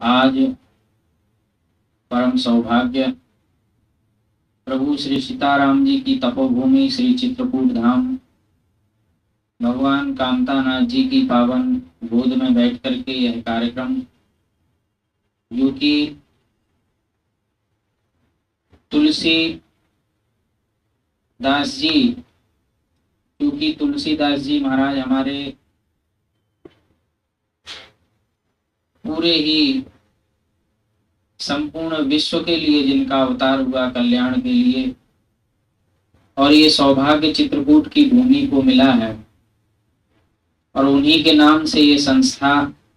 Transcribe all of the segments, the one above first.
आज परम सौभाग्य प्रभु श्री सीताराम जी की तपोभूमि श्री चित्रकूट धाम भगवान कामतानाथ जी की पावन गोद में बैठ करके यह कार्यक्रम जो कि तुलसीदास जी, क्योंकि तुलसीदास जी महाराज हमारे पूरे ही संपूर्ण विश्व के लिए जिनका अवतार हुआ कल्याण के लिए, और ये सौभाग्य चित्रकूट की भूमि को मिला है और उन्हीं के नाम से ये संस्था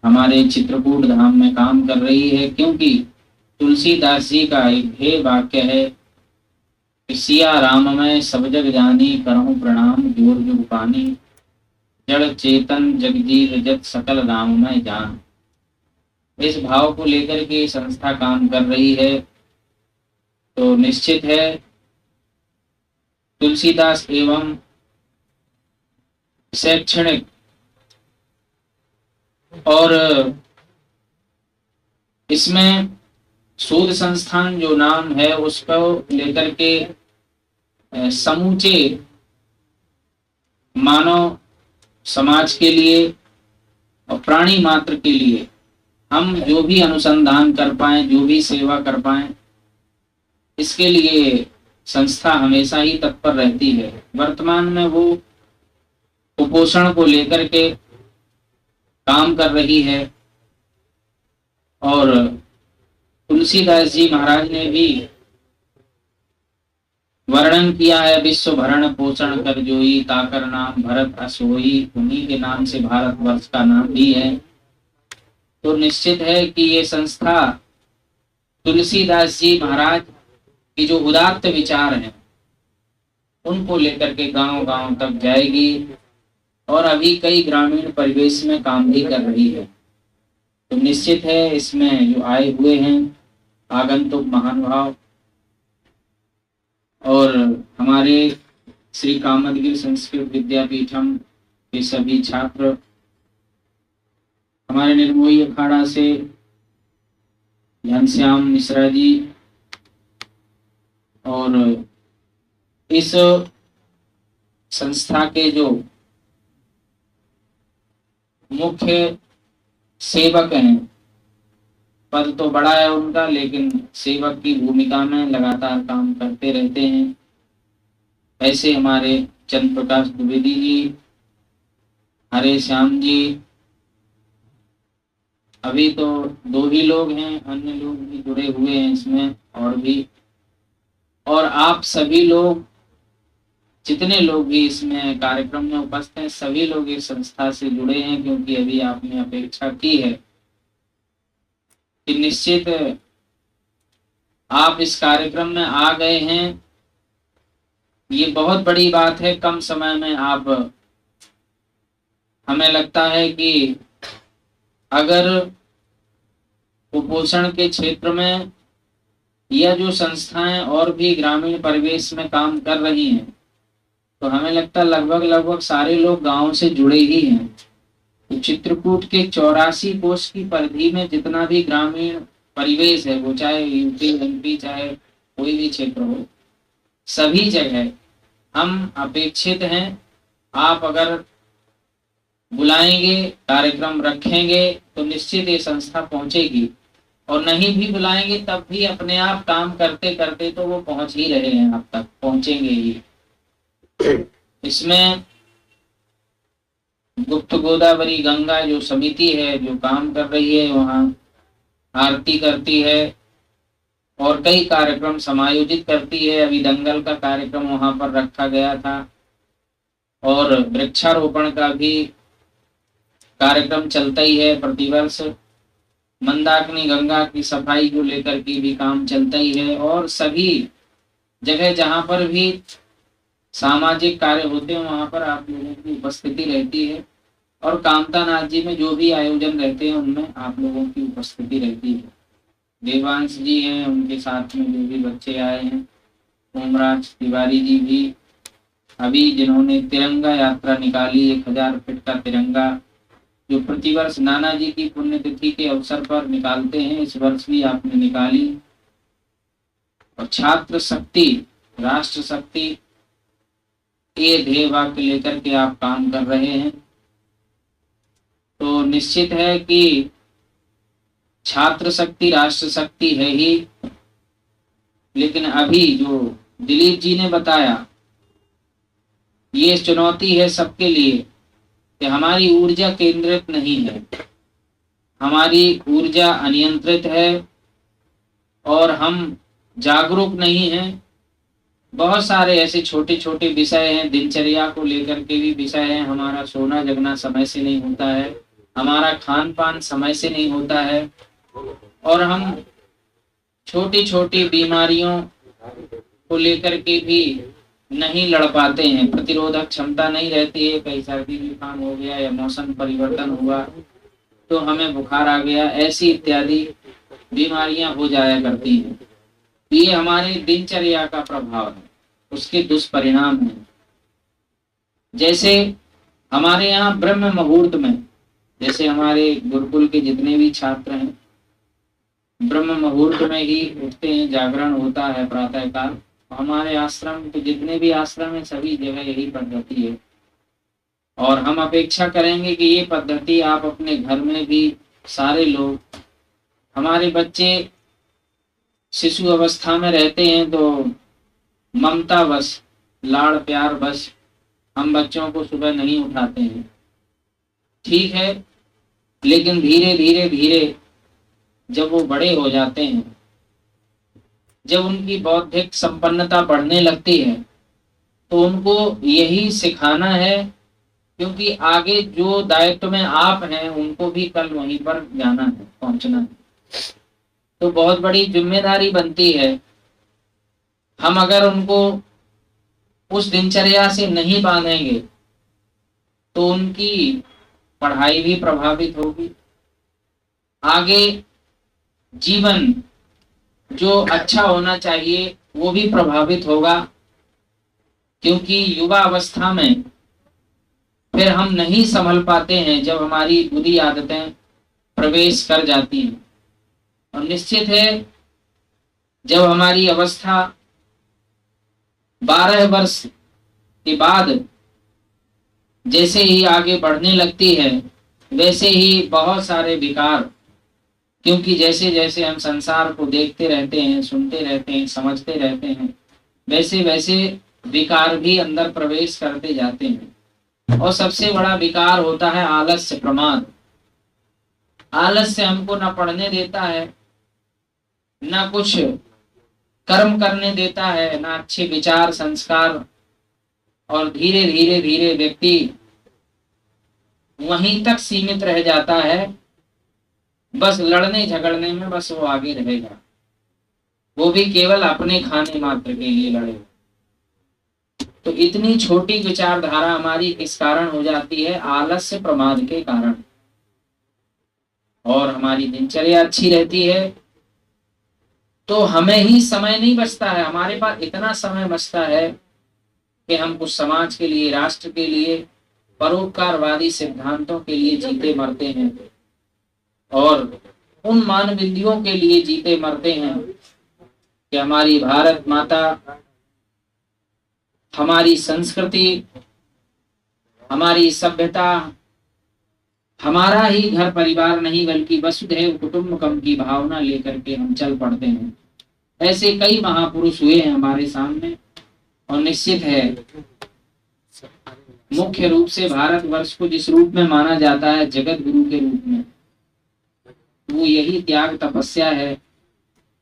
हमारे चित्रकूट धाम में काम कर रही है। क्योंकि तुलसीदास जी का एक ध्येय वाक्य है कि सिया राम में सब जग जानी, करहूं प्रणाम जोर जुग पानी, जड़ चेतन जगजीव जत सकल राम में जान। इस भाव को लेकर के संस्था काम कर रही है। तो निश्चित है तुलसीदास एवं शैक्षणिक और इसमें शोध संस्थान जो नाम है उसको लेकर के समूचे मानव समाज के लिए और प्राणी मात्र के लिए हम जो भी अनुसंधान कर पाए, जो भी सेवा कर पाए, इसके लिए संस्था हमेशा ही तत्पर रहती है। वर्तमान में वो कुपोषण को लेकर के काम कर रही है और तुलसीदास जी महाराज ने भी वर्णन किया है, विश्व भरण पोषण कर जोई, ताकर नाम भरत असोई। उन्हीं के नाम से भारतवर्ष का नाम भी है। तो निश्चित है कि ये संस्था तुलसीदास जी महाराज की जो उदात्त विचार हैं उनको लेकर के गांव गांव तक जाएगी और अभी कई ग्रामीण परिवेश में काम भी कर रही है। तो निश्चित है इसमें जो आए हुए हैं आगंतुक महानुभाव और हमारे श्री कामदगिरि संस्कृत विद्यापीठम के सभी छात्र, हमारे निर्मोही अखाड़ा से घनश्याम मिश्रा जी, और इस संस्था के जो मुख्य सेवक हैं, पद तो बड़ा है उनका लेकिन सेवक की भूमिका में लगातार काम करते रहते हैं। ऐसे हमारे चंद्र प्रकाश द्विवेदी जी, हरे श्याम जी, अभी तो 2 ही लोग हैं, अन्य लोग भी जुड़े हुए हैं इसमें और भी, और आप सभी लोग जितने लोग भी इसमें कार्यक्रम में उपस्थित हैं सभी लोग इस संस्था से जुड़े हैं। क्योंकि अभी आपने अपेक्षा की है कि निश्चित आप इस कार्यक्रम में आ गए हैं, ये बहुत बड़ी बात है। कम समय में आप, हमें लगता है कि अगर कुपोषण के क्षेत्र में यह जो संस्थाएं और भी ग्रामीण परिवेश में काम कर रही हैं तो हमें लगता है लगभग सारे लोग गांव से जुड़े ही हैं। तो चित्रकूट के 84 कोष की परिधि में जितना भी ग्रामीण परिवेश है, वो चाहे यूपी एमपी चाहे कोई भी क्षेत्र हो, सभी जगह हम अपेक्षित हैं। आप अगर बुलाएंगे, कार्यक्रम रखेंगे तो निश्चित ये संस्था पहुंचेगी, और नहीं भी बुलाएंगे तब भी अपने आप काम करते करते तो वो पहुंच ही रहे हैं, आप तक पहुंचेंगे ही। इसमें गुप्त गोदावरी गंगा जो समिति है जो काम कर रही है, वहाँ आरती करती है और कई कार्यक्रम समायोजित करती है। अभी दंगल का कार्यक्रम वहां पर रखा गया था और वृक्षारोपण का भी कार्यक्रम चलता ही है प्रतिवर्ष। मंदाकिनी गंगा की सफाई को लेकर के भी काम चलता ही है, और सभी जगह जहां पर भी सामाजिक कार्य होते हैं वहां पर आप लोगों की उपस्थिति रहती है, और कामतानाथ जी में जो भी आयोजन रहते हैं उनमें आप लोगों की उपस्थिति रहती है। देवांश जी हैं, उनके साथ में जो भी बच्चे आए हैं, ओमराज तिवारी जी भी, अभी जिन्होंने तिरंगा यात्रा निकाली 1000 फीट का तिरंगा जो प्रतिवर्ष नाना जी की पुण्यतिथि के अवसर पर निकालते हैं, इस वर्ष भी आपने निकाली। और छात्र शक्ति, राष्ट्र शक्ति, ये ध्येय वाक्य लेकर के आप काम कर रहे हैं। तो निश्चित है कि छात्र शक्ति राष्ट्र शक्ति है ही, लेकिन अभी जो दिलीप जी ने बताया, ये चुनौती है सबके लिए कि हमारी ऊर्जा केंद्रित नहीं है, हमारी ऊर्जा अनियंत्रित है और हम जागरूक नहीं हैं। बहुत सारे ऐसे छोटे छोटे विषय हैं, दिनचर्या को लेकर के भी विषय हैं। हमारा सोना जगना समय से नहीं होता है, हमारा खान पान समय से नहीं होता है, और हम छोटी छोटी बीमारियों को लेकर के भी नहीं लड़ पाते हैं। प्रतिरोधक क्षमता नहीं रहती है, कहीं सर्दी जुकाम हो गया या मौसम परिवर्तन हुआ तो हमें बुखार आ गया, ऐसी इत्यादि बीमारियां हो जाया करती हैं। ये हमारे दिनचर्या का प्रभाव है, उसके दुष्परिणाम हैं। जैसे हमारे यहाँ ब्रह्म मुहूर्त में, जैसे हमारे गुरुकुल के जितने भी छात्र हैं ब्रह्म मुहूर्त में ही उठते हैं, जागरण होता है प्रातः काल। हमारे आश्रम के जितने भी आश्रम है सभी जगह यही पद्धति है, और हम अपेक्षा करेंगे कि ये पद्धति आप अपने घर में भी सारे लोग, हमारे बच्चे शिशु अवस्था में रहते हैं तो ममता बस, लाड़ प्यार बस, हम बच्चों को सुबह नहीं उठाते हैं, ठीक है, लेकिन धीरे धीरे धीरे जब वो बड़े हो जाते हैं, जब उनकी बौद्धिक संपन्नता बढ़ने लगती है, तो उनको यही सिखाना है, क्योंकि आगे जो दायित्व में आप हैं उनको भी कल वहीं पर जाना है, पहुंचना है। तो बहुत बड़ी जिम्मेदारी बनती है। हम अगर उनको उस दिनचर्या से नहीं बांधेंगे तो उनकी पढ़ाई भी प्रभावित होगी, आगे जीवन जो अच्छा होना चाहिए वो भी प्रभावित होगा, क्योंकि युवा अवस्था में फिर हम नहीं संभल पाते हैं जब हमारी बुरी आदतें प्रवेश कर जाती हैं। और निश्चित है जब हमारी अवस्था 12 वर्ष के बाद जैसे ही आगे बढ़ने लगती है, वैसे ही बहुत सारे विकार, क्योंकि जैसे जैसे हम संसार को देखते रहते हैं, सुनते रहते हैं, समझते रहते हैं, वैसे वैसे विकार भी अंदर प्रवेश करते जाते हैं। और सबसे बड़ा विकार होता है आलस्य, प्रमाद। आलस्य हमको ना पढ़ने देता है, ना कुछ कर्म करने देता है, ना अच्छे विचार संस्कार, और धीरे धीरे धीरे व्यक्ति वहीं तक सीमित रह जाता है, बस लड़ने झगड़ने में बस वो आगे रहेगा, वो भी केवल अपने खाने मात्र के लिए लड़ेगा। तो इतनी छोटी विचारधारा हमारी किस कारण हो जाती है? आलस्य, प्रमाद के कारण। और हमारी दिनचर्या अच्छी रहती है तो हमें ही समय नहीं बचता है, हमारे पास इतना समय बचता है कि हम कुछ समाज के लिए, राष्ट्र के लिए, परोपकारवादी सिद्धांतों के लिए जीते मरते हैं, और उन मानविंदियों के लिए जीते मरते हैं कि हमारी भारत माता, हमारी संस्कृति, हमारी सभ्यता, हमारा ही घर परिवार नहीं बल्कि वसुधैव कुटुंबकम की भावना लेकर के हम चल पड़ते हैं। ऐसे कई महापुरुष हुए हैं हमारे सामने, और निश्चित है मुख्य रूप से भारतवर्ष को जिस रूप में माना जाता है जगत गुरु के रूप में, वो यही त्याग तपस्या है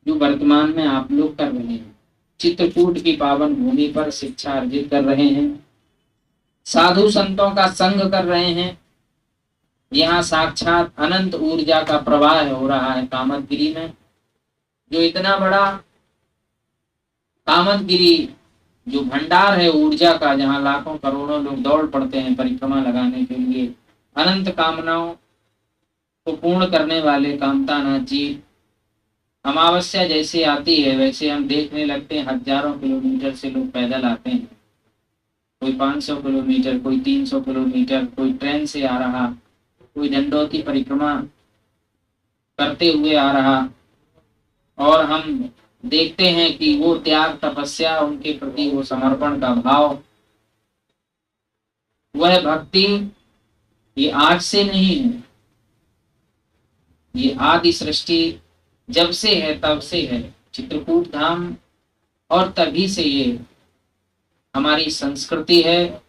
जो वर्तमान में आप लोग कर रहे हैं। चित्रकूट की पावन भूमि पर शिक्षा अर्जित कर रहे हैं, साधु संतों का संग कर रहे हैं। यहाँ साक्षात अनंत ऊर्जा का प्रवाह हो रहा है कामतगिरी में। जो इतना बड़ा कामतगिरी जो भंडार है ऊर्जा का, जहाँ लाखों करोड़ों लोग दौड़ पड़ते हैं परिक्रमा लगाने के लिए, अनंत कामनाओं को पूर्ण करने वाले कामतानाथ जी, अमावस्या जैसे आती है वैसे हम देखने लगते हैं हजारों किलोमीटर से लोग पैदल आते हैं, कोई 500 किलोमीटर, कोई 300 किलोमीटर, कोई ट्रेन से आ रहा, कोई दंडौती परिक्रमा करते हुए आ रहा, और हम देखते हैं कि वो त्याग, तपस्या, उनके प्रति वो समर्पण का भाव, वह भक्ति ये आज से नहीं है, ये आदि सृष्टि जब से है तब से है, चित्रकूट धाम, और तभी से ये हमारी संस्कृति है,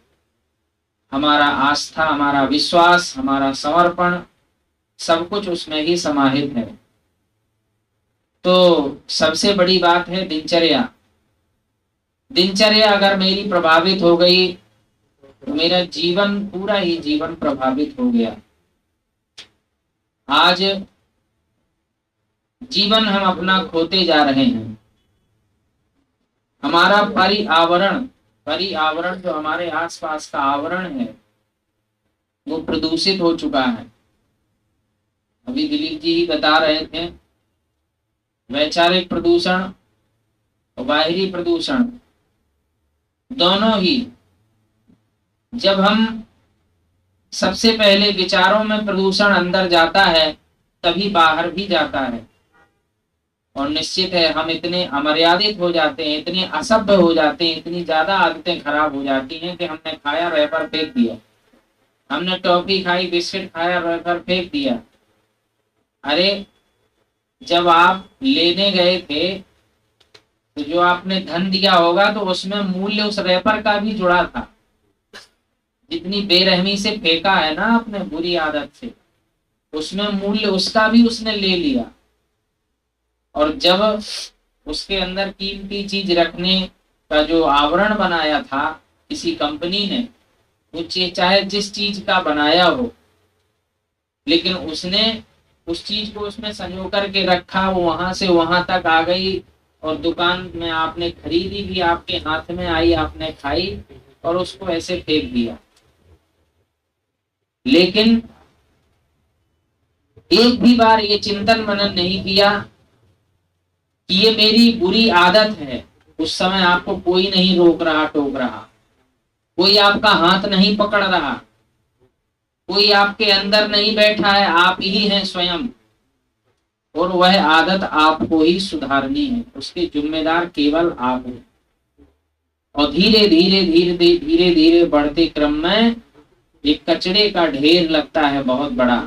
हमारा आस्था, हमारा विश्वास, हमारा समर्पण, सब कुछ उसमें ही समाहित है। तो सबसे बड़ी बात है दिनचर्या। दिनचर्या अगर मेरी प्रभावित हो गई तो मेरा जीवन, पूरा ही जीवन प्रभावित हो गया। आज जीवन हम अपना खोते जा रहे हैं। हमारा पर्यावरण जो हमारे आसपास का आवरण है वो प्रदूषित हो चुका है। अभी दिलीप जी ही बता रहे थे, वैचारिक प्रदूषण और बाहरी प्रदूषण दोनों ही। जब हम, सबसे पहले विचारों में प्रदूषण अंदर जाता है तभी बाहर भी जाता है, और निश्चित है हम इतने अमर्यादित हो जाते हैं, इतने असभ्य हो जाते हैं, इतनी ज्यादा आदतें खराब हो जाती हैं कि हमने खाया रैपर फेंक दिया, हमने टॉफी खाई, बिस्किट खाया, रैपर फेंक दिया। अरे जब आप लेने गए थे तो जो आपने धन दिया होगा तो उसमें मूल्य उस रैपर का भी जुड़ा था। जितनी बेरहमी से फेंका है ना आपने, बुरी आदत से, उसमें मूल्य उसका भी उसने ले लिया। और जब उसके अंदर कीमती चीज रखने का जो आवरण बनाया था किसी कंपनी ने, वो चाहे जिस चीज का बनाया हो, लेकिन उसने उस चीज को उसमें संजो करके रखा, वो वहां से वहां तक आ गई, और दुकान में आपने खरीदी भी, आपके हाथ में आई, आपने खाई, और उसको ऐसे फेंक दिया। लेकिन एक भी बार ये चिंतन मनन नहीं किया कि ये मेरी बुरी आदत है। उस समय आपको कोई नहीं रोक रहा, टोक रहा, कोई आपका हाथ नहीं पकड़ रहा, कोई आपके अंदर नहीं बैठा है, आप ही हैं स्वयं, और वह आदत आपको ही सुधारनी है। उसके जिम्मेदार केवल आप हैं। और धीरे धीरे धीरे धीरे धीरे बढ़ते क्रम में एक कचरे का ढेर लगता है बहुत बड़ा।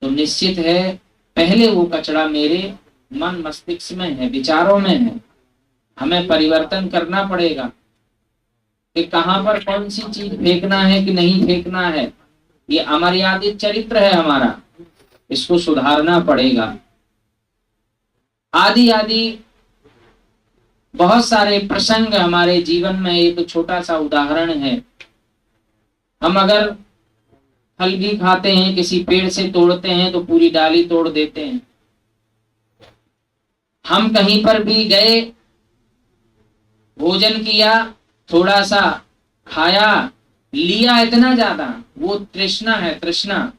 तो निश्चित है पहले वो कचरा मेरे मन मस्तिष्क में है, विचारों में है। हमें परिवर्तन करना पड़ेगा कि कहां पर कौन सी चीज फेंकना है कि नहीं फेंकना है। ये अमर्यादित चरित्र है हमारा, इसको सुधारना पड़ेगा। आदि आदि बहुत सारे प्रसंग हमारे जीवन में, एक छोटा सा उदाहरण है। हम अगर फल भी खाते हैं, किसी पेड़ से तोड़ते हैं तो पूरी डाली तोड़ देते हैं। हम कहीं पर भी गए, भोजन किया, थोड़ा सा खाया, लिया इतना ज्यादा, वो तृष्णा है, तृष्णा।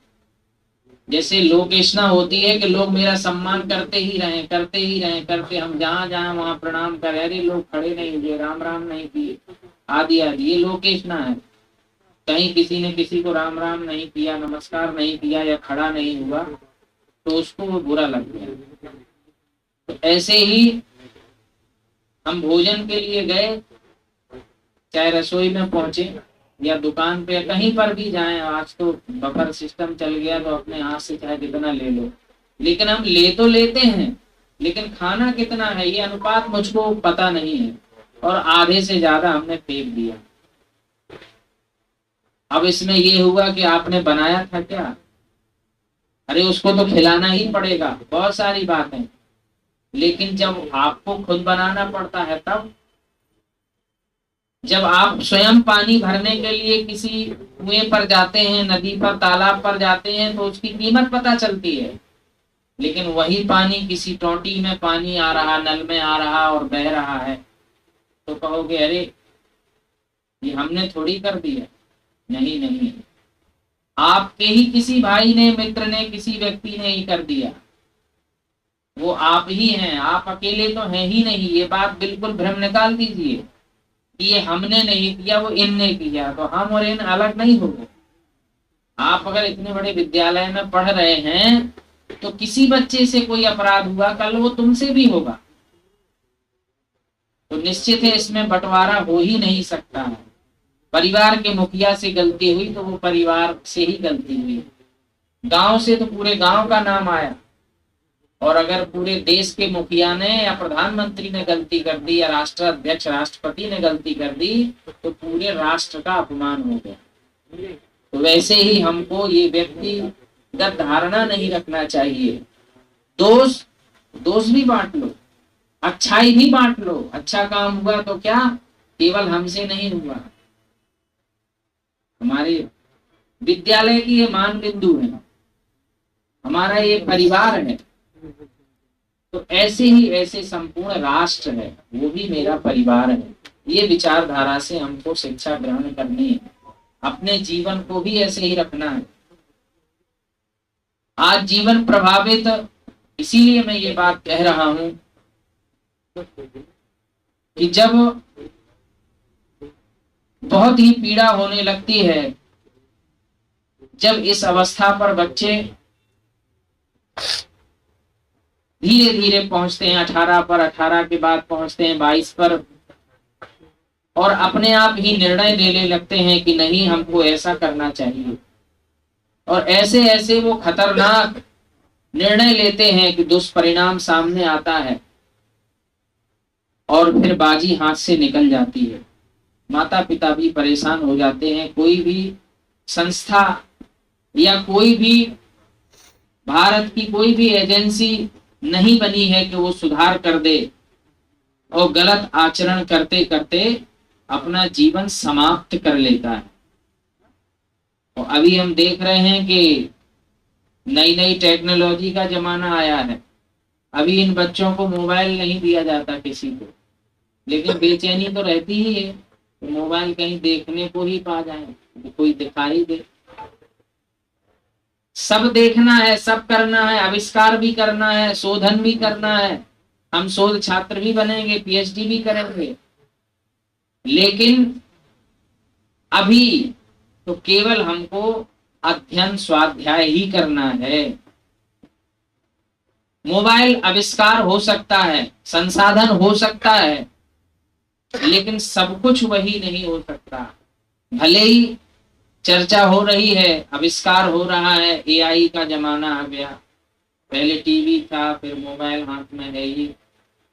जैसे लोकेशना होती है कि लोग मेरा सम्मान करते ही रहें, करते ही रहें, करते, हम जहां जहां वहां प्रणाम करें, अरे लोग खड़े नहीं हुए, राम राम नहीं किए, आदि आदि, ये लोकेशना है। कहीं किसी ने किसी को राम राम नहीं किया, नमस्कार नहीं किया, या खड़ा नहीं हुआ, तो उसको वो बुरा लग गया। तो ऐसे ही हम भोजन के लिए गए, चाहे रसोई में पहुंचे या दुकान पे, कहीं पर भी जाएं, आज तो बफर सिस्टम चल गया, तो अपने हाथ से चाहे कितना ले लो, लेकिन हम ले तो लेते हैं, लेकिन खाना कितना है ये अनुपात मुझको पता नहीं है, और आधे से ज्यादा हमने फेंक दिया। अब इसमें ये हुआ कि आपने बनाया था क्या? अरे उसको तो खिलाना ही पड़ेगा, बहुत सारी बातें, लेकिन जब आपको खुद बनाना पड़ता है, तब जब आप स्वयं पानी भरने के लिए किसी कुएं पर जाते हैं, नदी पर, तालाब पर जाते हैं, तो उसकी कीमत पता चलती है। लेकिन वही पानी किसी टोटी में पानी आ रहा, नल में आ रहा और बह रहा है, तो कहोगे अरे ये हमने थोड़ी कर दिया। नहीं नहीं, आपके ही किसी भाई ने, मित्र ने, किसी व्यक्ति ने ही कर दिया। वो आप ही हैं, आप अकेले तो हैं ही नहीं। ये बात बिल्कुल भ्रम निकाल दीजिए कि ये हमने नहीं किया, वो इनने किया, तो हम और इन अलग नहीं हो गए। आप अगर इतने बड़े विद्यालय में पढ़ रहे हैं तो किसी बच्चे से कोई अपराध हुआ, कल वो तुमसे भी होगा। तो निश्चित है इसमें बंटवारा हो ही नहीं सकता है। परिवार के मुखिया से गलती हुई तो वो परिवार से ही गलती हुई, गांव से तो पूरे गांव का नाम आया। और अगर पूरे देश के मुखिया ने या प्रधानमंत्री ने गलती कर दी या राष्ट्राध्यक्ष राष्ट्रपति ने गलती कर दी तो पूरे राष्ट्र का अपमान हो गया। तो वैसे ही हमको ये व्यक्तिगत धारणा नहीं रखना चाहिए। दोष दोष भी बांट लो, अच्छाई भी बांट लो। अच्छा काम हुआ तो क्या केवल हमसे नहीं हुआ, हमारे विद्यालय की ये मान बिंदु है, हमारा ये परिवार है। तो ऐसे ही ऐसे संपूर्ण राष्ट्र है, वो भी मेरा परिवार है। ये विचारधारा से हमको शिक्षा ग्रहण करनी है, अपने जीवन को भी ऐसे ही रखना है। आज जीवन प्रभावित, इसीलिए मैं ये बात कह रहा हूं कि जब बहुत ही पीड़ा होने लगती है, जब इस अवस्था पर बच्चे धीरे धीरे पहुंचते हैं 18 पर, 18 के बाद पहुंचते हैं 22 पर, और अपने आप ही निर्णय लेने लगते हैं कि नहीं हमको ऐसा करना चाहिए। और ऐसे ऐसे वो खतरनाक निर्णय लेते हैं कि दुष्परिणाम सामने आता है और फिर बाजी हाथ से निकल जाती है। माता पिता भी परेशान हो जाते हैं। कोई भी संस्था या कोई भी भारत की कोई भी एजेंसी नहीं बनी है कि वो सुधार कर दे, और गलत आचरण करते करते अपना जीवन समाप्त कर लेता है। और अभी हम देख रहे हैं कि नई नई टेक्नोलॉजी का जमाना आया है। अभी इन बच्चों को मोबाइल नहीं दिया जाता किसी को, लेकिन बेचैनी तो रहती ही है तो मोबाइल कहीं देखने को ही पा जाए, कोई दिखाई दे। सब देखना है, सब करना है, आविष्कार भी करना है, शोधन भी करना है। हम शोध छात्र भी बनेंगे, पीएचडी भी करेंगे, लेकिन अभी तो केवल हमको अध्ययन स्वाध्याय ही करना है। मोबाइल आविष्कार हो सकता है, संसाधन हो सकता है, लेकिन सब कुछ वही नहीं हो सकता। भले ही चर्चा हो रही है, आविष्कार हो रहा है, एआई का जमाना आ गया। पहले टीवी था, फिर मोबाइल हाथ में है ही,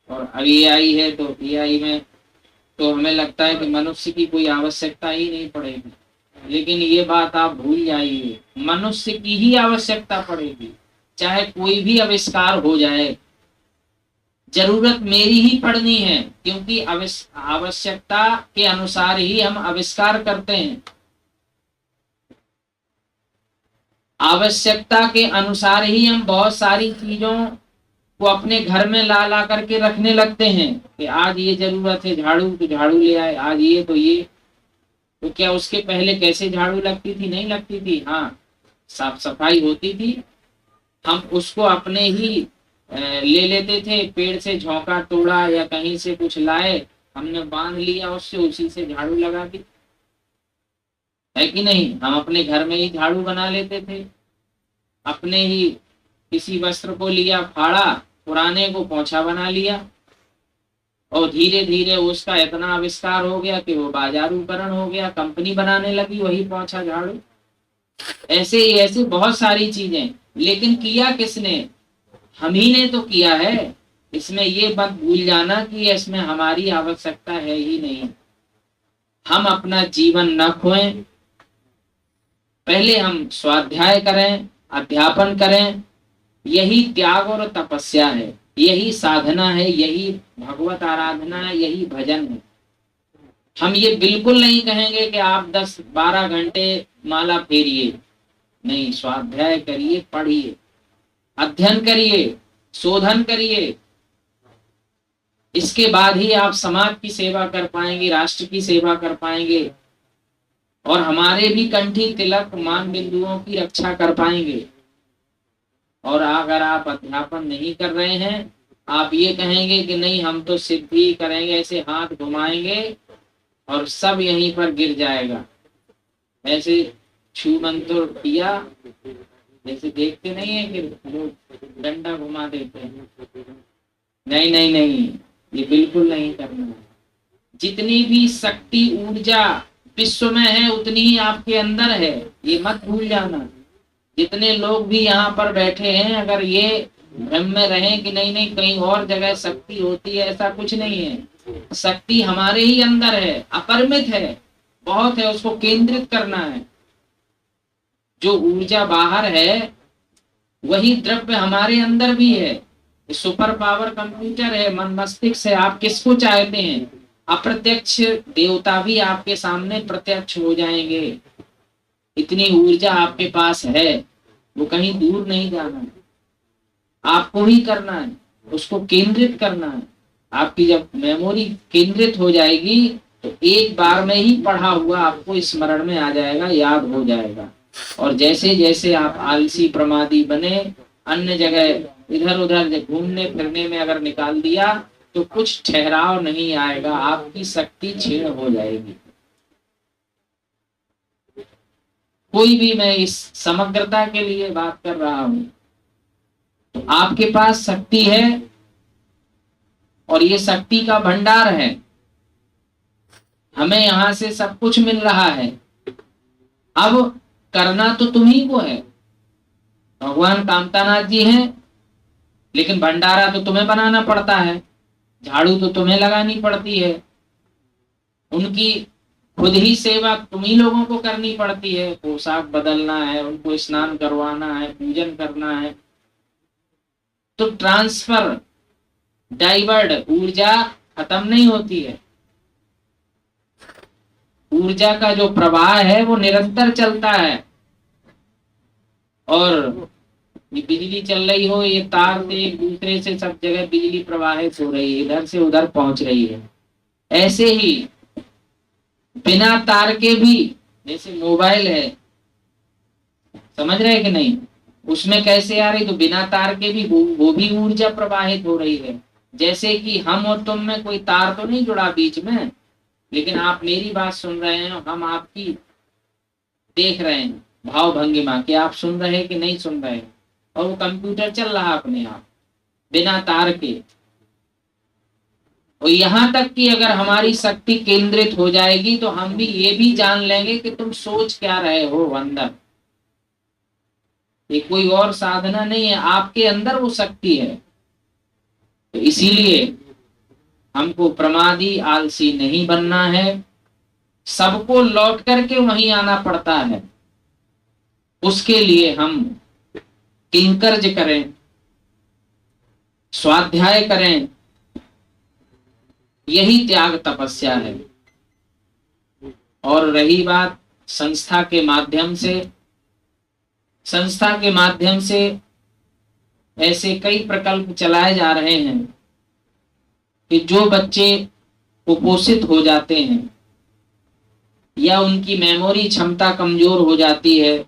और अब एआई है। तो एआई में तो हमें लगता है कि मनुष्य की कोई आवश्यकता ही नहीं पड़ेगी, लेकिन ये बात आप भूल जाइए, मनुष्य की ही आवश्यकता पड़ेगी। चाहे कोई भी आविष्कार हो जाए, जरूरत मेरी ही पड़नी है, क्योंकि आवश्यकता के अनुसार ही हम आविष्कार करते हैं। आवश्यकता के अनुसार ही हम बहुत सारी चीजों को अपने घर में ला ला करके रखने लगते हैं कि आज ये जरूरत है झाड़ू तो झाड़ू ले आए, आज ये तो ये। तो क्या उसके पहले कैसे झाड़ू लगती थी? नहीं लगती थी। हाँ, साफ सफाई होती थी, हम उसको अपने ही ले लेते थे, पेड़ से झोंका तोड़ा या कहीं से कुछ लाए, हमने बांध लिया उससे, उसी से झाड़ू लगा दी, है कि नहीं? हम अपने घर में ही झाड़ू बना लेते थे, अपने ही किसी वस्त्र को लिया, फाड़ा, पुराने को पोंछा बना लिया, और धीरे धीरे उसका इतना आविष्कार हो गया कि वो बाजारूकरण हो गया, कंपनी बनाने लगी वही पोंछा झाड़ू। ऐसे ही ऐसे बहुत सारी चीजें, लेकिन किया किसने? हम ही ने तो किया है। इसमें ये मत भूल जाना कि इसमें हमारी आवश्यकता है ही नहीं। हम अपना जीवन न खोएं, पहले हम स्वाध्याय करें, अध्यापन करें। यही त्याग और तपस्या है, यही साधना है, यही भगवत आराधना है, यही भजन है। हम ये बिल्कुल नहीं कहेंगे कि आप 10-12 घंटे माला फेरिए, नहीं, स्वाध्याय करिए, पढ़िए, अध्ययन करिए, शोधन करिए। इसके बाद ही आप समाज की सेवा कर पाएंगे, राष्ट्र की सेवा कर पाएंगे, और हमारे भी कंठी तिलक मान बिंदुओं की रक्षा कर पाएंगे। और अगर आप अध्यापन नहीं कर रहे हैं, आप ये कहेंगे कि नहीं हम तो सिद्धि करेंगे, ऐसे हाथ घुमाएंगे और सब यहीं पर गिर जाएगा, ऐसे छू मंत्र किया, जैसे देखते नहीं है कि लोग डंडा घुमा देते हैं, नहीं नहीं नहीं, ये बिल्कुल नहीं करना है। जितनी भी शक्ति ऊर्जा विश्व में है उतनी ही आपके अंदर है, ये मत भूल जाना। जितने लोग भी यहाँ पर बैठे हैं, अगर ये भ्रम में रहें कि नहीं नहीं कहीं और जगह शक्ति होती है, ऐसा कुछ नहीं है। शक्ति हमारे ही अंदर है, अपरिमित है, बहुत है, उसको केंद्रित करना है। जो ऊर्जा बाहर है वही द्रव्य हमारे अंदर भी है। सुपर पावर कंप्यूटर है, मन मस्तिष्क है, आप किसको चाहते हैं? अप्रत्यक्ष देवता भी आपके सामने प्रत्यक्ष हो जाएंगे। इतनी ऊर्जा आपके पास है, वो कहीं दूर नहीं जाना है, आपको ही करना है, उसको केंद्रित करना है। आपकी जब मेमोरी केंद्रित हो जाएगी तो एक बार में ही पढ़ा हुआ आपको स्मरण में आ जाएगा, याद हो जाएगा। और जैसे जैसे आप आलसी प्रमादी बने, अन्य जगह इधर उधर घूमने फिरने में अगर निकाल दिया तो कुछ ठहराव नहीं आएगा, आपकी शक्ति क्षीण हो जाएगी। कोई भी, मैं इस समग्रता के लिए बात कर रहा हूं। तो आपके पास शक्ति है और ये शक्ति का भंडार है, हमें यहां से सब कुछ मिल रहा है। अब करना तो तुम्ही को है। भगवान कामतानाथ जी हैं, लेकिन भंडारा तो तुम्हें बनाना पड़ता है, झाड़ू तो तुम्हें लगानी पड़ती है, उनकी खुद ही सेवा तुम्ही लोगों को करनी पड़ती है। पोशाक बदलना है, उनको स्नान करवाना है, पूजन करना है। तो ट्रांसफर, डाइवर्ट, ऊर्जा खत्म नहीं होती है। ऊर्जा का जो प्रवाह है वो निरंतर चलता है। और ये बिजली चल रही हो, ये तार से एक दूसरे से सब जगह बिजली प्रवाहित हो रही है, इधर से उधर पहुंच रही है। ऐसे ही बिना तार के भी, जैसे मोबाइल है, समझ रहे कि नहीं, उसमें कैसे आ रही, तो बिना तार के भी वो भी ऊर्जा प्रवाहित हो रही है। जैसे कि हम और तुम में कोई तार तो नहीं जुड़ा बीच में, लेकिन आप मेरी बात सुन रहे हैं, हम आपकी देख रहे हैं भाव भंगिमा, कि आप सुन रहे हैं कि नहीं सुन रहे हैं, और वो कंप्यूटर चल रहा अपने आप बिना तार के। और यहाँ तक कि अगर हमारी शक्ति केंद्रित हो जाएगी तो हम भी ये भी जान लेंगे कि तुम सोच क्या रहे हो अंदर। ये कोई और साधना नहीं है, आपके अंदर वो शक्ति है। तो इसीलिए हमको प्रमादी आलसी नहीं बनना है, सबको लौट करके वहीं आना पड़ता है। उसके लिए हम किंकर्ज करें, स्वाध्याय करें, यही त्याग तपस्या है। और रही बात संस्था के माध्यम से, संस्था के माध्यम से ऐसे कई प्रकल्प चलाए जा रहे हैं कि जो बच्चे कुपोषित हो जाते हैं या उनकी मेमोरी क्षमता कमजोर हो जाती है,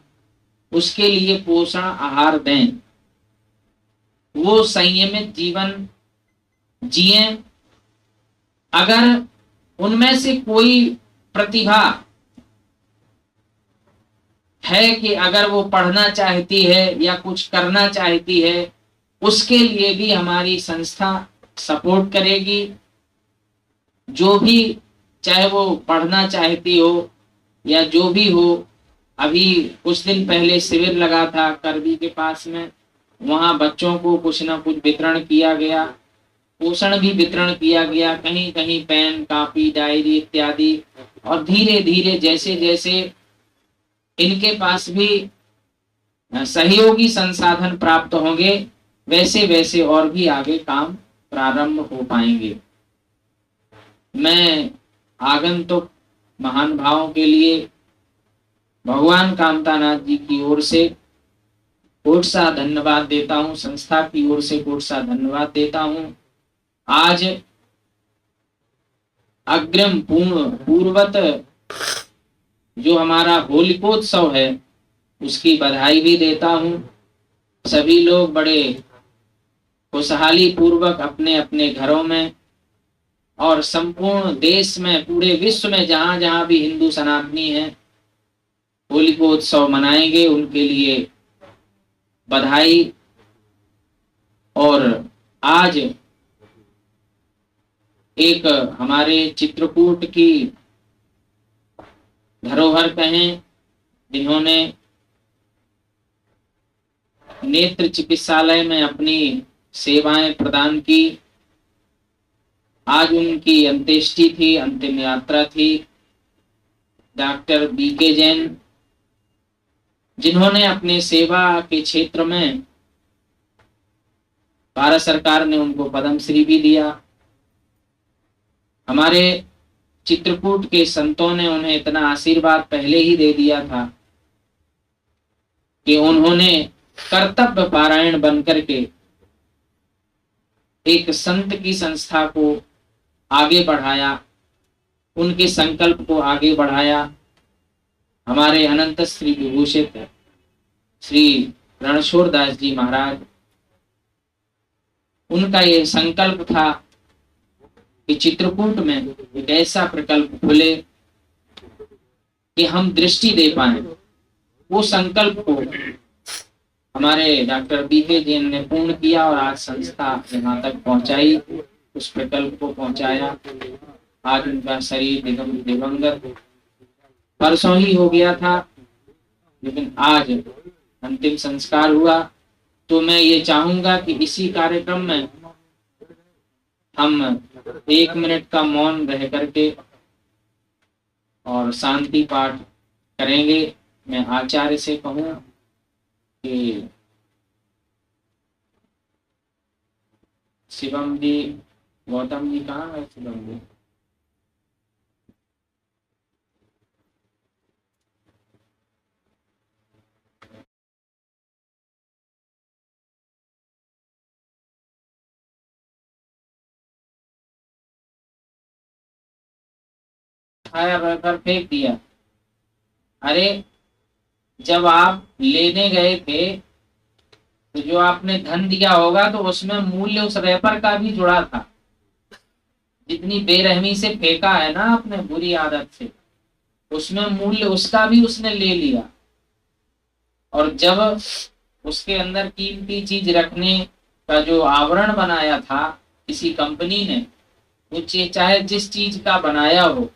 उसके लिए पोषण आहार दें, वो संयमित जीवन जिए। अगर उनमें से कोई प्रतिभा है कि अगर वो पढ़ना चाहती है या कुछ करना चाहती है, उसके लिए भी हमारी संस्था सपोर्ट करेगी। जो भी, चाहे वो पढ़ना चाहती हो या जो भी हो। अभी कुछ दिन पहले शिविर लगा था करबी के पास में, वहां बच्चों को कुछ ना कुछ वितरण किया गया, पोषण भी वितरण किया गया, कहीं कहीं पेन, कापी, डायरी इत्यादि। और धीरे धीरे जैसे जैसे इनके पास भी सहयोगी संसाधन प्राप्त होंगे, वैसे वैसे और भी आगे काम प्रारंभ हो पाएंगे। मैं आगंतुक महान भावों के लिए भगवान कामतानाथ जी की ओर से कोट सा धन्यवाद देता हूँ, संस्था की ओर से कोट सा धन्यवाद देता हूँ। आज अग्रिम पूर्वत जो हमारा होलिकोत्सव है उसकी बधाई भी देता हूँ। सभी लोग बड़े खुशहाली पूर्वक अपने अपने घरों में और संपूर्ण देश में, पूरे विश्व में जहां जहां भी हिंदू सनातनी हैं, होलिकोत्सव मनाएंगे, उनके लिए बधाई। और आज एक हमारे चित्रकूट की धरोहर कहें, जिन्होंने नेत्र चिकित्सालय में अपनी सेवाएं प्रदान की, आज उनकी अंत्येष्टि थी, अंतिम यात्रा थी। डॉक्टर बीके जैन, जिन्होंने अपने सेवा के क्षेत्र में भारत सरकार ने उनको पद्म श्री भी दिया। हमारे चित्रकूट के संतों ने उन्हें इतना आशीर्वाद पहले ही दे दिया था कि उन्होंने कर्तव्य पारायण बनकर के एक संत की संस्था को आगे बढ़ाया, उनके संकल्प को आगे बढ़ाया। हमारे अनंत श्री विभूषित श्री रणछोड़ दास जी महाराज, उनका यह संकल्प था कि चित्रकूट में एक ऐसा प्रकल्प खुले कि हम दृष्टि दे पाए। वो संकल्प को हमारे डॉक्टर बीके जैन ने पूर्ण किया और आज संस्था यहाँ तक पहुंचाई, उस प्रकल्प को पहुंचाया। आज उनका शरीर दिवंगत परसों ही हो गया था, लेकिन आज अंतिम संस्कार हुआ। तो मैं ये चाहूंगा कि इसी कार्यक्रम में हम 1 मिनट का मौन रह करके और शांति पाठ करेंगे। मैं आचार्य से कहूं कि शिवम जी, गौतम जी कहाँ है? शिवम जी खाया भरकर फेंक दिया। अरे जब आप लेने गए थे तो जो आपने धन दिया होगा तो उसमें मूल्य उस रैपर का भी जुड़ा था। जितनी बेरहमी से फेंका है ना आपने, बुरी आदत से, उसमें मूल्य उसका भी उसने ले लिया। और जब उसके अंदर कीमती चीज रखने का जो आवरण बनाया था किसी कंपनी ने, वो चाहे जिस चीज का बनाया हो,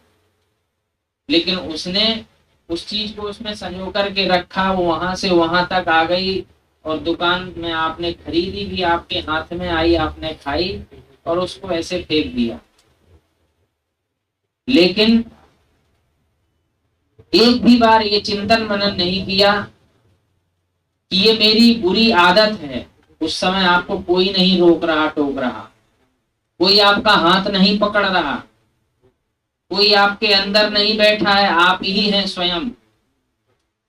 लेकिन उसने उस चीज को उसमें संजो करके रखा, वो वहां से वहां तक आ गई और दुकान में आपने खरीदी भी, आपके हाथ में आई, आपने खाई और उसको ऐसे फेंक दिया। लेकिन एक भी बार ये चिंतन मनन नहीं किया कि ये मेरी बुरी आदत है। उस समय आपको कोई नहीं रोक रहा, टोक रहा, कोई आपका हाथ नहीं पकड़ रहा, कोई आपके अंदर नहीं बैठा है, आप ही हैं स्वयं।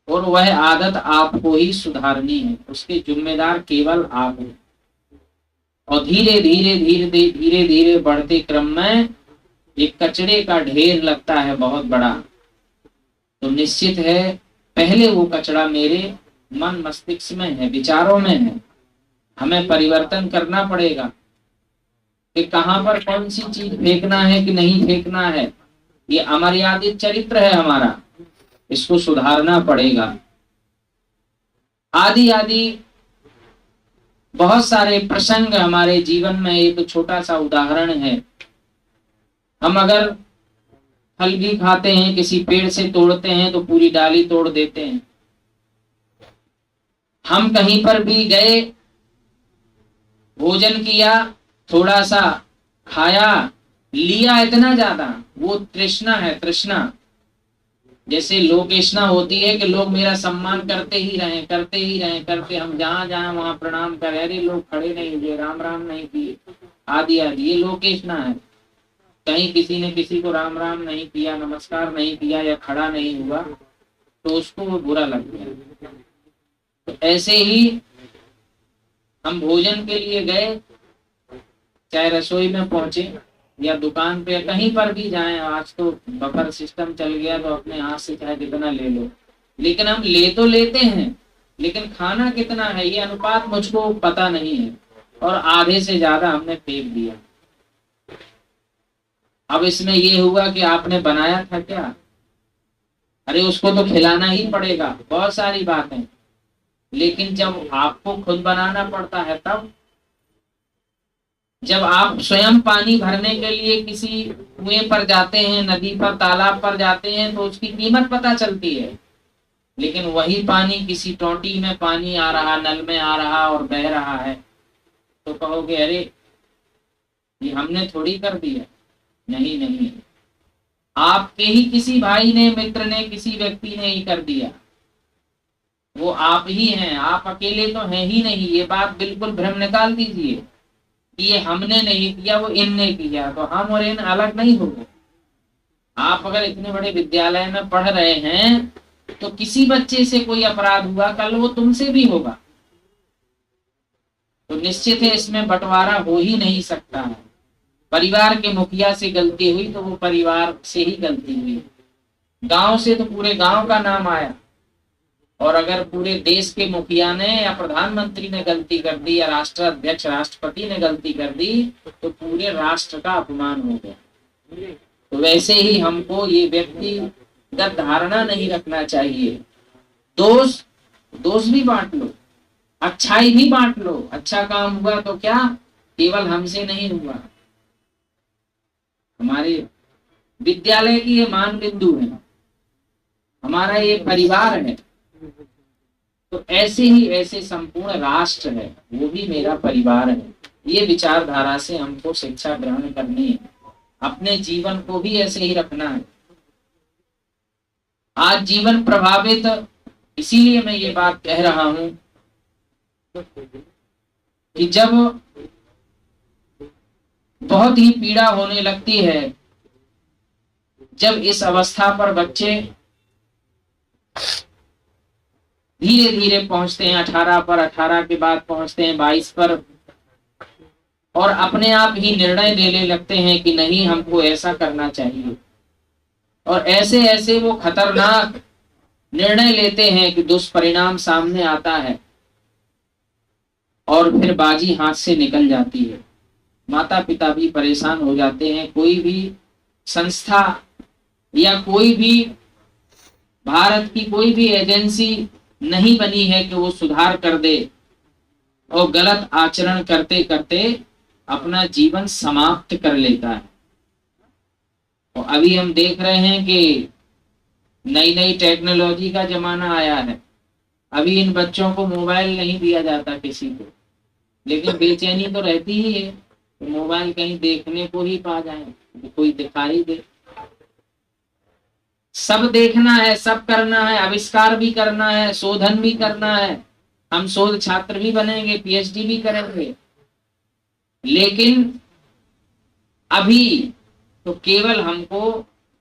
और वह आदत आपको ही सुधारनी है, उसके जिम्मेदार केवल आप हैं। और धीरे धीरे धीरे धीरे धीरे बढ़ते क्रम में एक कचरे का ढेर लगता है बहुत बड़ा। तो निश्चित है पहले वो कचरा मेरे मन मस्तिष्क में है, विचारों में है। हमें परिवर्तन करना पड़ेगा कि कहां पर कौन सी चीज फेंकना है कि नहीं फेंकना है। ये अमर्यादित चरित्र है हमारा, इसको सुधारना पड़ेगा। आदि आदि बहुत सारे प्रसंग हमारे जीवन में, एक छोटा सा उदाहरण है। हम अगर फल भी खाते हैं, किसी पेड़ से तोड़ते हैं तो पूरी डाली तोड़ देते हैं। हम कहीं पर भी गए, भोजन किया, थोड़ा सा खाया, लिया इतना ज्यादा, वो तृष्णा है, तृष्णा। जैसे लोकेशना होती है कि लोग मेरा सम्मान करते ही रहें, करते ही रहें, करते, हम जहां जहां वहां प्रणाम कर, अरे लोग खड़े नहीं हुए, राम राम नहीं किए, आदि आदि, ये लोकेशना है। कहीं किसी ने किसी को राम राम नहीं किया, नमस्कार नहीं किया या खड़ा नहीं हुआ तो उसको वो बुरा लग गया। तो ऐसे ही हम भोजन के लिए गए, चाहे रसोई में पहुंचे या दुकान पे, कहीं पर भी जाएं, आज तो बफर सिस्टम चल गया तो अपने हाथ से चाहे कितना ले लो, लेकिन हम ले तो लेते हैं, लेकिन खाना कितना है ये अनुपात मुझको पता नहीं है, और आधे से ज्यादा हमने फेंक दिया। अब इसमें ये हुआ कि आपने बनाया था क्या? अरे उसको तो खिलाना ही पड़ेगा, बहुत सारी बातें। लेकिन जब आपको खुद बनाना पड़ता है, तब जब आप स्वयं पानी भरने के लिए किसी कुएं पर जाते हैं, नदी पर, तालाब पर जाते हैं, तो उसकी कीमत पता चलती है। लेकिन वही पानी किसी टोंटी में पानी आ रहा, नल में आ रहा और बह रहा है, तो कहोगे अरे ये हमने थोड़ी कर दिया। नहीं नहीं, आपके ही किसी भाई ने, मित्र ने, किसी व्यक्ति ने ही कर दिया। वो आप ही हैं, आप अकेले तो हैं ही नहीं। ये बात बिल्कुल भ्रम निकाल दीजिए कि ये हमने नहीं किया, वो इनने किया। तो हम और इन अलग नहीं हो गए। आप अगर इतने बड़े विद्यालय में पढ़ रहे हैं, तो किसी बच्चे से कोई अपराध हुआ, कल वो तुमसे भी होगा। तो निश्चित है इसमें बंटवारा हो ही नहीं सकता है। परिवार के मुखिया से गलती हुई तो वो परिवार से ही गलती हुई, गांव से तो पूरे गांव का नाम आया। और अगर पूरे देश के मुखिया ने या प्रधानमंत्री ने गलती कर दी, या राष्ट्राध्यक्ष, राष्ट्रपति ने गलती कर दी, तो पूरे राष्ट्र का अपमान हो गया। तो वैसे ही हमको ये व्यक्तिगत धारणा नहीं रखना चाहिए। दोष दोष भी बांट लो, अच्छाई भी बांट लो। अच्छा काम हुआ तो क्या केवल हमसे नहीं हुआ, हमारे विद्यालय की ये मान बिंदु है, हमारा ये परिवार है। तो ऐसे ही ऐसे संपूर्ण राष्ट्र है, वो भी मेरा परिवार है। ये विचारधारा से हमको शिक्षा ग्रहण करनी है, अपने जीवन को भी ऐसे ही रखना है। आज जीवन प्रभावित, इसीलिए मैं ये बात कह रहा हूं कि जब बहुत ही पीड़ा होने लगती है, जब इस अवस्था पर बच्चे धीरे धीरे पहुंचते हैं 18 पर, 18 के बाद पहुंचते हैं 22 पर, और अपने आप ही निर्णय लेने लगते हैं कि नहीं, हमको ऐसा करना चाहिए। और ऐसे ऐसे वो खतरनाक निर्णय लेते हैं कि दुष्परिणाम सामने आता है और फिर बाजी हाथ से निकल जाती है। माता पिता भी परेशान हो जाते हैं। कोई भी संस्था या कोई भी भारत की कोई भी एजेंसी नहीं बनी है कि वो सुधार कर दे, और गलत आचरण करते करते अपना जीवन समाप्त कर लेता है। और अभी हम देख रहे हैं कि नई नई टेक्नोलॉजी का जमाना आया है। अभी इन बच्चों को मोबाइल नहीं दिया जाता किसी को, लेकिन बेचैनी तो रहती ही है, तो मोबाइल कहीं देखने को ही पा जाए, कोई दिखाई दे। सब देखना है, सब करना है, आविष्कार भी करना है, शोधन भी करना है। हम शोध छात्र भी बनेंगे, पीएचडी भी करेंगे, लेकिन अभी तो केवल हमको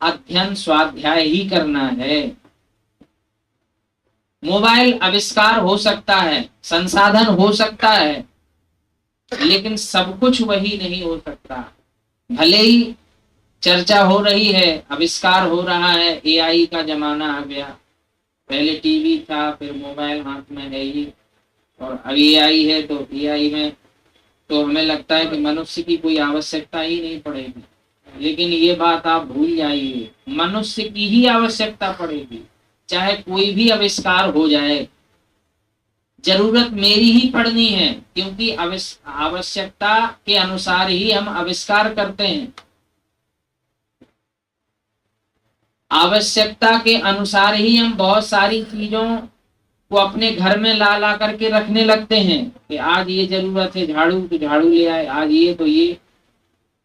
अध्ययन, स्वाध्याय ही करना है। मोबाइल आविष्कार हो सकता है, संसाधन हो सकता है, लेकिन सब कुछ वही नहीं हो सकता। भले ही चर्चा हो रही है, आविष्कार हो रहा है, एआई का जमाना आ गया। पहले टीवी था, फिर मोबाइल हाथ में है ही, और अब एआई है। तो एआई में तो हमें लगता है कि मनुष्य की कोई आवश्यकता ही नहीं पड़ेगी। लेकिन ये बात आप भूल जाइए, मनुष्य की ही आवश्यकता पड़ेगी। चाहे कोई भी आविष्कार हो जाए, जरूरत मेरी ही पड़नी है, क्योंकि आवश्यकता के अनुसार ही हम आविष्कार करते हैं। आवश्यकता के अनुसार ही हम बहुत सारी चीजों को अपने घर में ला ला करके रखने लगते हैं कि आज ये जरूरत है झाड़ू, तो झाड़ू ले आए, आज ये तो ये।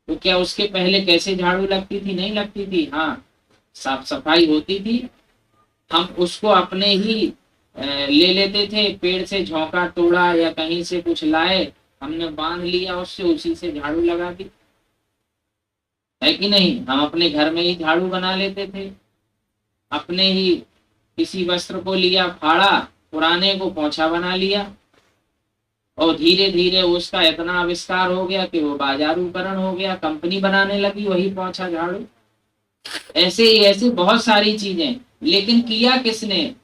तो क्या उसके पहले कैसे झाड़ू लगती थी? नहीं लगती थी। हाँ, साफ सफाई होती थी, हम उसको अपने ही ले लेते थे। पेड़ से झोंका तोड़ा या कहीं से कुछ लाए, हमने बांध लिया उससे, उसी से झाड़ू लगा दी, है कि नहीं? हम अपने घर में ही झाड़ू बना लेते थे। अपने ही किसी वस्त्र को लिया, फाड़ा, पुराने को पोंछा बना लिया, और धीरे धीरे उसका इतना आविष्कार हो गया कि वो बाजारूकरण हो गया, कंपनी बनाने लगी वही पोंछा झाड़ू। ऐसे ही ऐसे बहुत सारी चीजें, लेकिन किया किसने?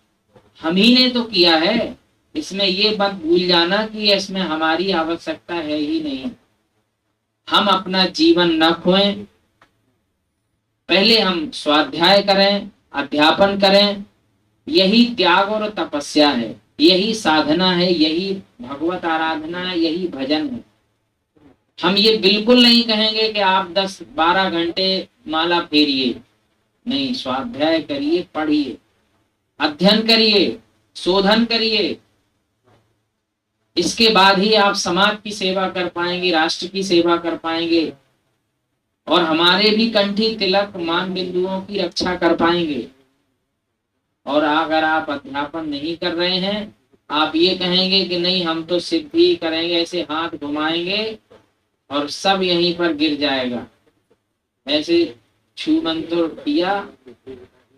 हम ही ने तो किया है। इसमें ये मत भूल जाना कि इसमें हमारी आवश्यकता है ही नहीं। हम अपना जीवन न खोएं, पहले हम स्वाध्याय करें, अध्यापन करें। यही त्याग और तपस्या है, यही साधना है, यही भगवत आराधना है, यही भजन है। हम ये बिल्कुल नहीं कहेंगे कि आप 10-12 घंटे माला फेरिए, नहीं, स्वाध्याय करिए, पढ़िए, अध्ययन करिए, शोधन करिए। इसके बाद ही आप समाज की सेवा कर पाएंगे, राष्ट्र की सेवा कर पाएंगे, और हमारे भी कंठी तिलक मान बिंदुओं की रक्षा कर पाएंगे। और अगर आप अध्यापन नहीं कर रहे हैं, आप ये कहेंगे कि नहीं हम तो सिद्धि करेंगे, ऐसे हाथ घुमाएंगे और सब यहीं पर गिर जाएगा। ऐसे छू मंत्र किया,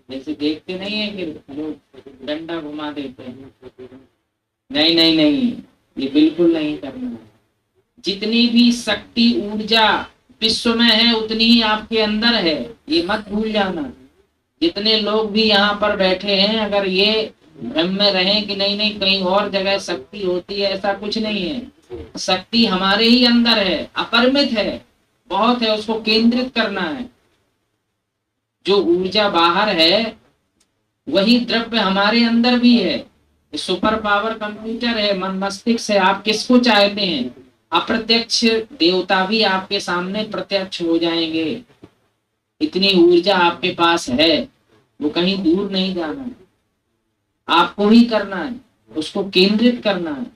जैसे देखते नहीं है कि लोग डंडा घुमा देते हैं। नहीं नहीं नहीं, ये बिल्कुल नहीं करना है। जितनी भी शक्ति ऊर्जा विश्व में है उतनी ही आपके अंदर है, ये मत भूल जाना। जितने लोग भी यहाँ पर बैठे हैं, अगर ये भ्रम में रहें कि नहीं नहीं कहीं और जगह शक्ति होती है, ऐसा कुछ नहीं है। शक्ति हमारे ही अंदर है, अपरिमित है, बहुत है, उसको केंद्रित करना है। जो ऊर्जा बाहर है वही द्रव्य हमारे अंदर भी है। सुपर पावर कंप्यूटर है, मन मस्तिष्क है, आप किसको चाहते हैं? अप्रत्यक्ष देवता भी आपके सामने प्रत्यक्ष हो जाएंगे। इतनी ऊर्जा आपके पास है, वो कहीं दूर नहीं जाना है, आपको ही करना है, उसको केंद्रित करना है।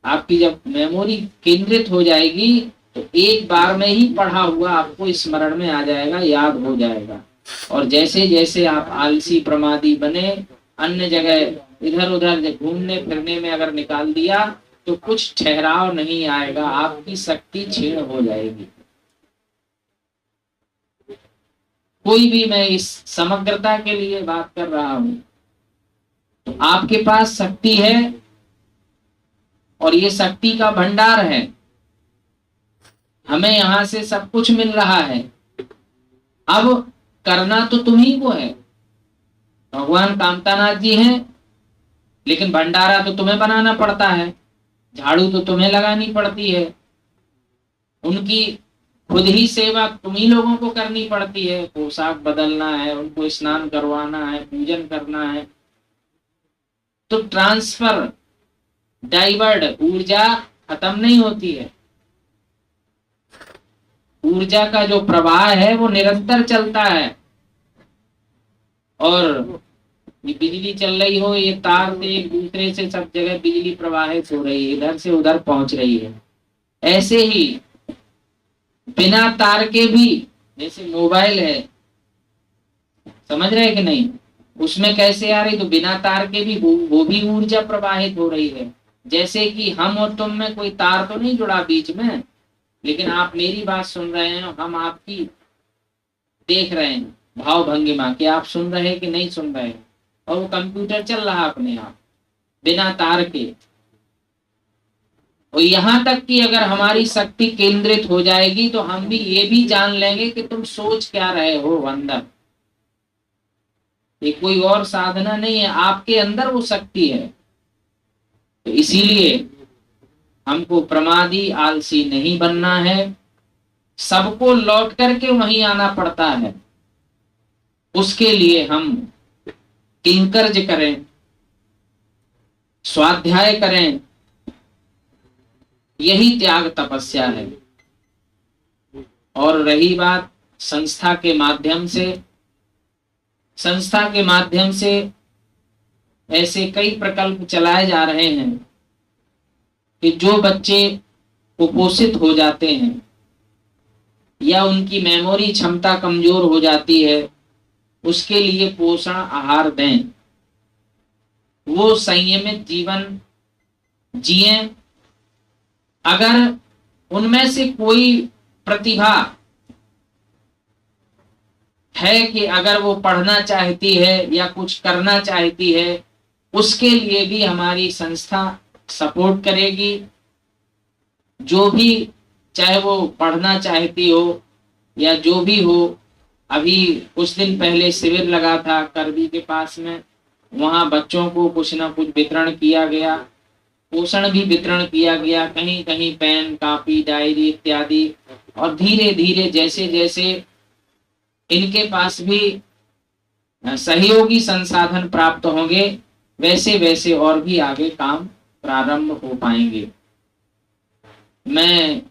आपकी जब मेमोरी केंद्रित हो जाएगी तो एक बार में ही पढ़ा हुआ आपको स्मरण में आ जाएगा, याद हो जाएगा। और जैसे जैसे आप आलसी प्रमादी बने, अन्य जगह इधर उधर घूमने फिरने में अगर निकाल दिया तो कुछ ठहराव नहीं आएगा, आपकी शक्ति क्षीण हो जाएगी। कोई भी, मैं इस समग्रता के लिए बात कर रहा हूं। तो आपके पास शक्ति है और ये शक्ति का भंडार है, हमें यहां से सब कुछ मिल रहा है। अब करना तो तुम्ही को है। भगवान कामतानाथ जी हैं, लेकिन भंडारा तो तुम्हें बनाना पड़ता है, झाड़ू तो तुम्हें लगानी पड़ती है, उनकी खुद ही सेवा तुम्ही लोगों को करनी पड़ती है। पोशाक बदलना है, उनको स्नान करवाना है, पूजन करना है। तो ट्रांसफर, डाइवर्ट, ऊर्जा खत्म नहीं होती है। ऊर्जा का जो प्रवाह है वो निरंतर चलता है। और ये बिजली चल रही हो, ये तार से एक दूसरे से सब जगह बिजली प्रवाहित हो रही है, इधर से उधर पहुंच रही है। ऐसे ही बिना तार के भी, जैसे मोबाइल है, समझ रहे कि नहीं, उसमें कैसे आ रही, तो बिना तार के भी वो भी ऊर्जा प्रवाहित हो रही है। जैसे कि हम और तुम में कोई तार तो नहीं जुड़ा बीच में, लेकिन आप मेरी बात सुन रहे हैं, हम आपकी देख रहे हैं भाव भंगिमा कि आप सुन रहे हैं कि नहीं सुन रहे हैं, और वो कंप्यूटर चल रहा अपने आप बिना तार के। और यहाँ तक कि अगर हमारी शक्ति केंद्रित हो जाएगी तो हम भी ये भी जान लेंगे कि तुम सोच क्या रहे हो अंदर। ये कोई और साधना नहीं है, आपके अंदर वो शक्ति है। तो इसीलिए हमको प्रमादी आलसी नहीं बनना है, सबको लौट करके वहीं आना पड़ता है। उसके लिए हम किंकर्ज करें, स्वाध्याय करें, यही त्याग तपस्या है। और रही बात संस्था के माध्यम से, संस्था के माध्यम से ऐसे कई प्रकल्प चलाए जा रहे हैं कि जो बच्चे कुपोषित हो जाते हैं या उनकी मेमोरी क्षमता कमजोर हो जाती है, उसके लिए पोषण आहार दें, वो संयमित जीवन जिए। अगर उनमें से कोई प्रतिभा है कि अगर वो पढ़ना चाहती है या कुछ करना चाहती है, उसके लिए भी हमारी संस्था सपोर्ट करेगी। जो भी, चाहे वो पढ़ना चाहती हो या जो भी हो। अभी कुछ दिन पहले शिविर लगा था करबी के पास में, वहां बच्चों को कुछ ना कुछ वितरण किया गया, पोषण भी वितरण किया गया, कहीं कहीं पेन, कापी, डायरी इत्यादि। और धीरे धीरे जैसे जैसे इनके पास भी सहयोगी संसाधन प्राप्त होंगे, वैसे वैसे और भी आगे काम प्रारंभ हो पाएंगे। मैं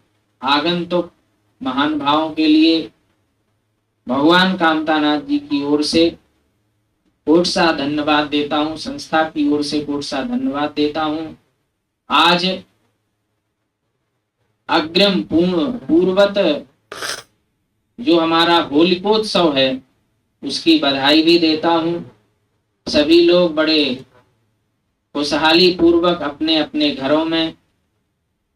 आगंतुक महान भावों के लिए भगवान कामतानाथ जी की ओर से कोट सा धन्यवाद देता हूँ, संस्था की ओर से कोट सा धन्यवाद देता हूँ। आज अग्रिम पूर्वत जो हमारा होलिकोत्सव है उसकी बधाई भी देता हूँ। सभी लोग बड़े खुशहाली पूर्वक अपने अपने घरों में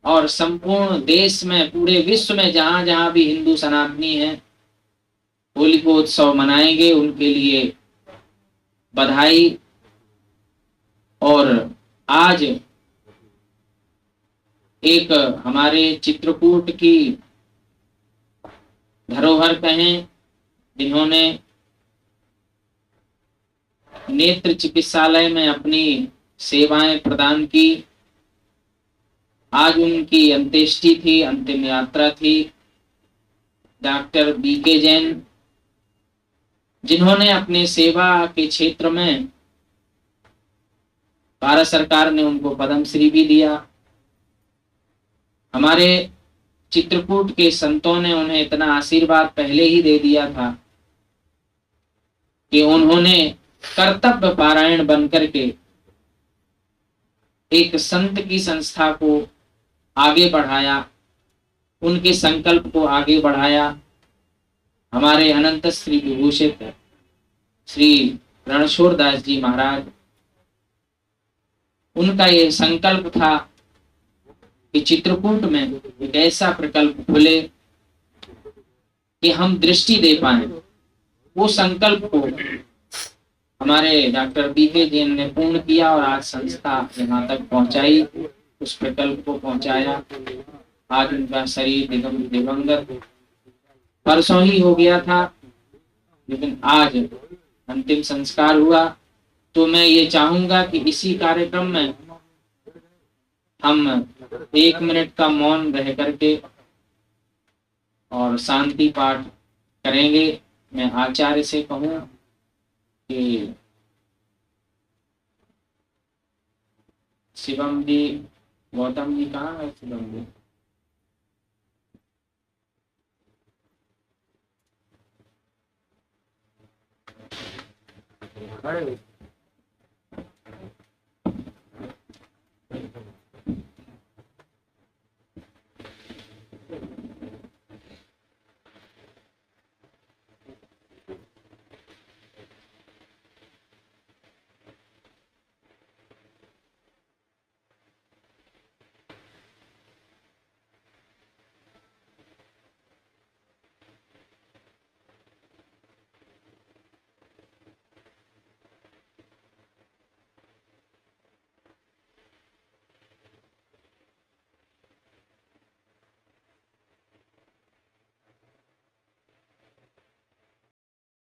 और संपूर्ण देश में, पूरे विश्व में जहां जहां भी हिंदू सनातनी हैं होलिकोत्सव मनाएंगे, उनके लिए बधाई। और आज एक हमारे चित्रकूट की धरोहर कहें, जिन्होंने नेत्र चिकित्सालय में अपनी सेवाएं प्रदान की, आज उनकी अंत्येष्टि थी, अंतिम यात्रा थी। डॉक्टर बीके जैन, जिन्होंने अपने सेवा के क्षेत्र में, भारत सरकार ने उनको पद्मश्री भी दिया। हमारे चित्रकूट के संतों ने उन्हें इतना आशीर्वाद पहले ही दे दिया था कि उन्होंने कर्तव्य पारायण बनकर के एक संत की संस्था को आगे बढ़ाया, उनके संकल्प को आगे बढ़ाया। हमारे अनंत श्री विभूषित श्री रणछोड़ दास जी महाराज, उनका ये संकल्प था कि चित्रकूट में एक ऐसा प्रकल्प खुले कि हम दृष्टि दे पाए। वो संकल्प को हमारे डॉक्टर बीके जैन ने पूर्ण किया और आज संस्था यहाँ तक पहुंचाई, उस प्रकल्प को पहुंचाया। आज उनका शरीर दिवंगत परसों ही हो गया था, लेकिन आज अंतिम संस्कार हुआ। तो मैं ये चाहूंगा कि इसी कार्यक्रम में हम 1 मिनट का मौन रह करके और शांति पाठ करेंगे। मैं आचार्य से कहूं कि शिवम जी, गौतम जी कहाँ है? शिवम जी खड़े।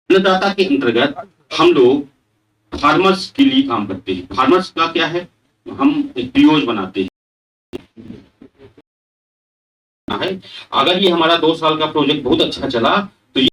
अन्नदाता के अंतर्गत हम लोग फार्मर्स के लिए काम करते हैं। फार्मर्स का क्या है, हम एक पीओज बनाते हैं। अगर ये हमारा 2 साल का प्रोजेक्ट बहुत अच्छा चला तो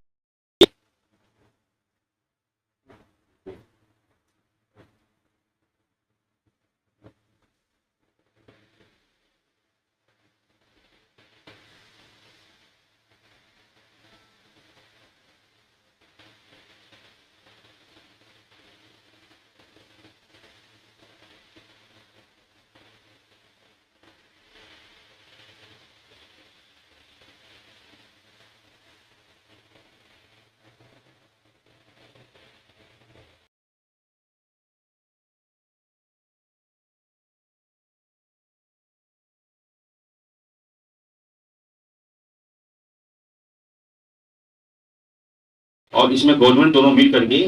और इसमें गवर्नमेंट दोनों मिल करके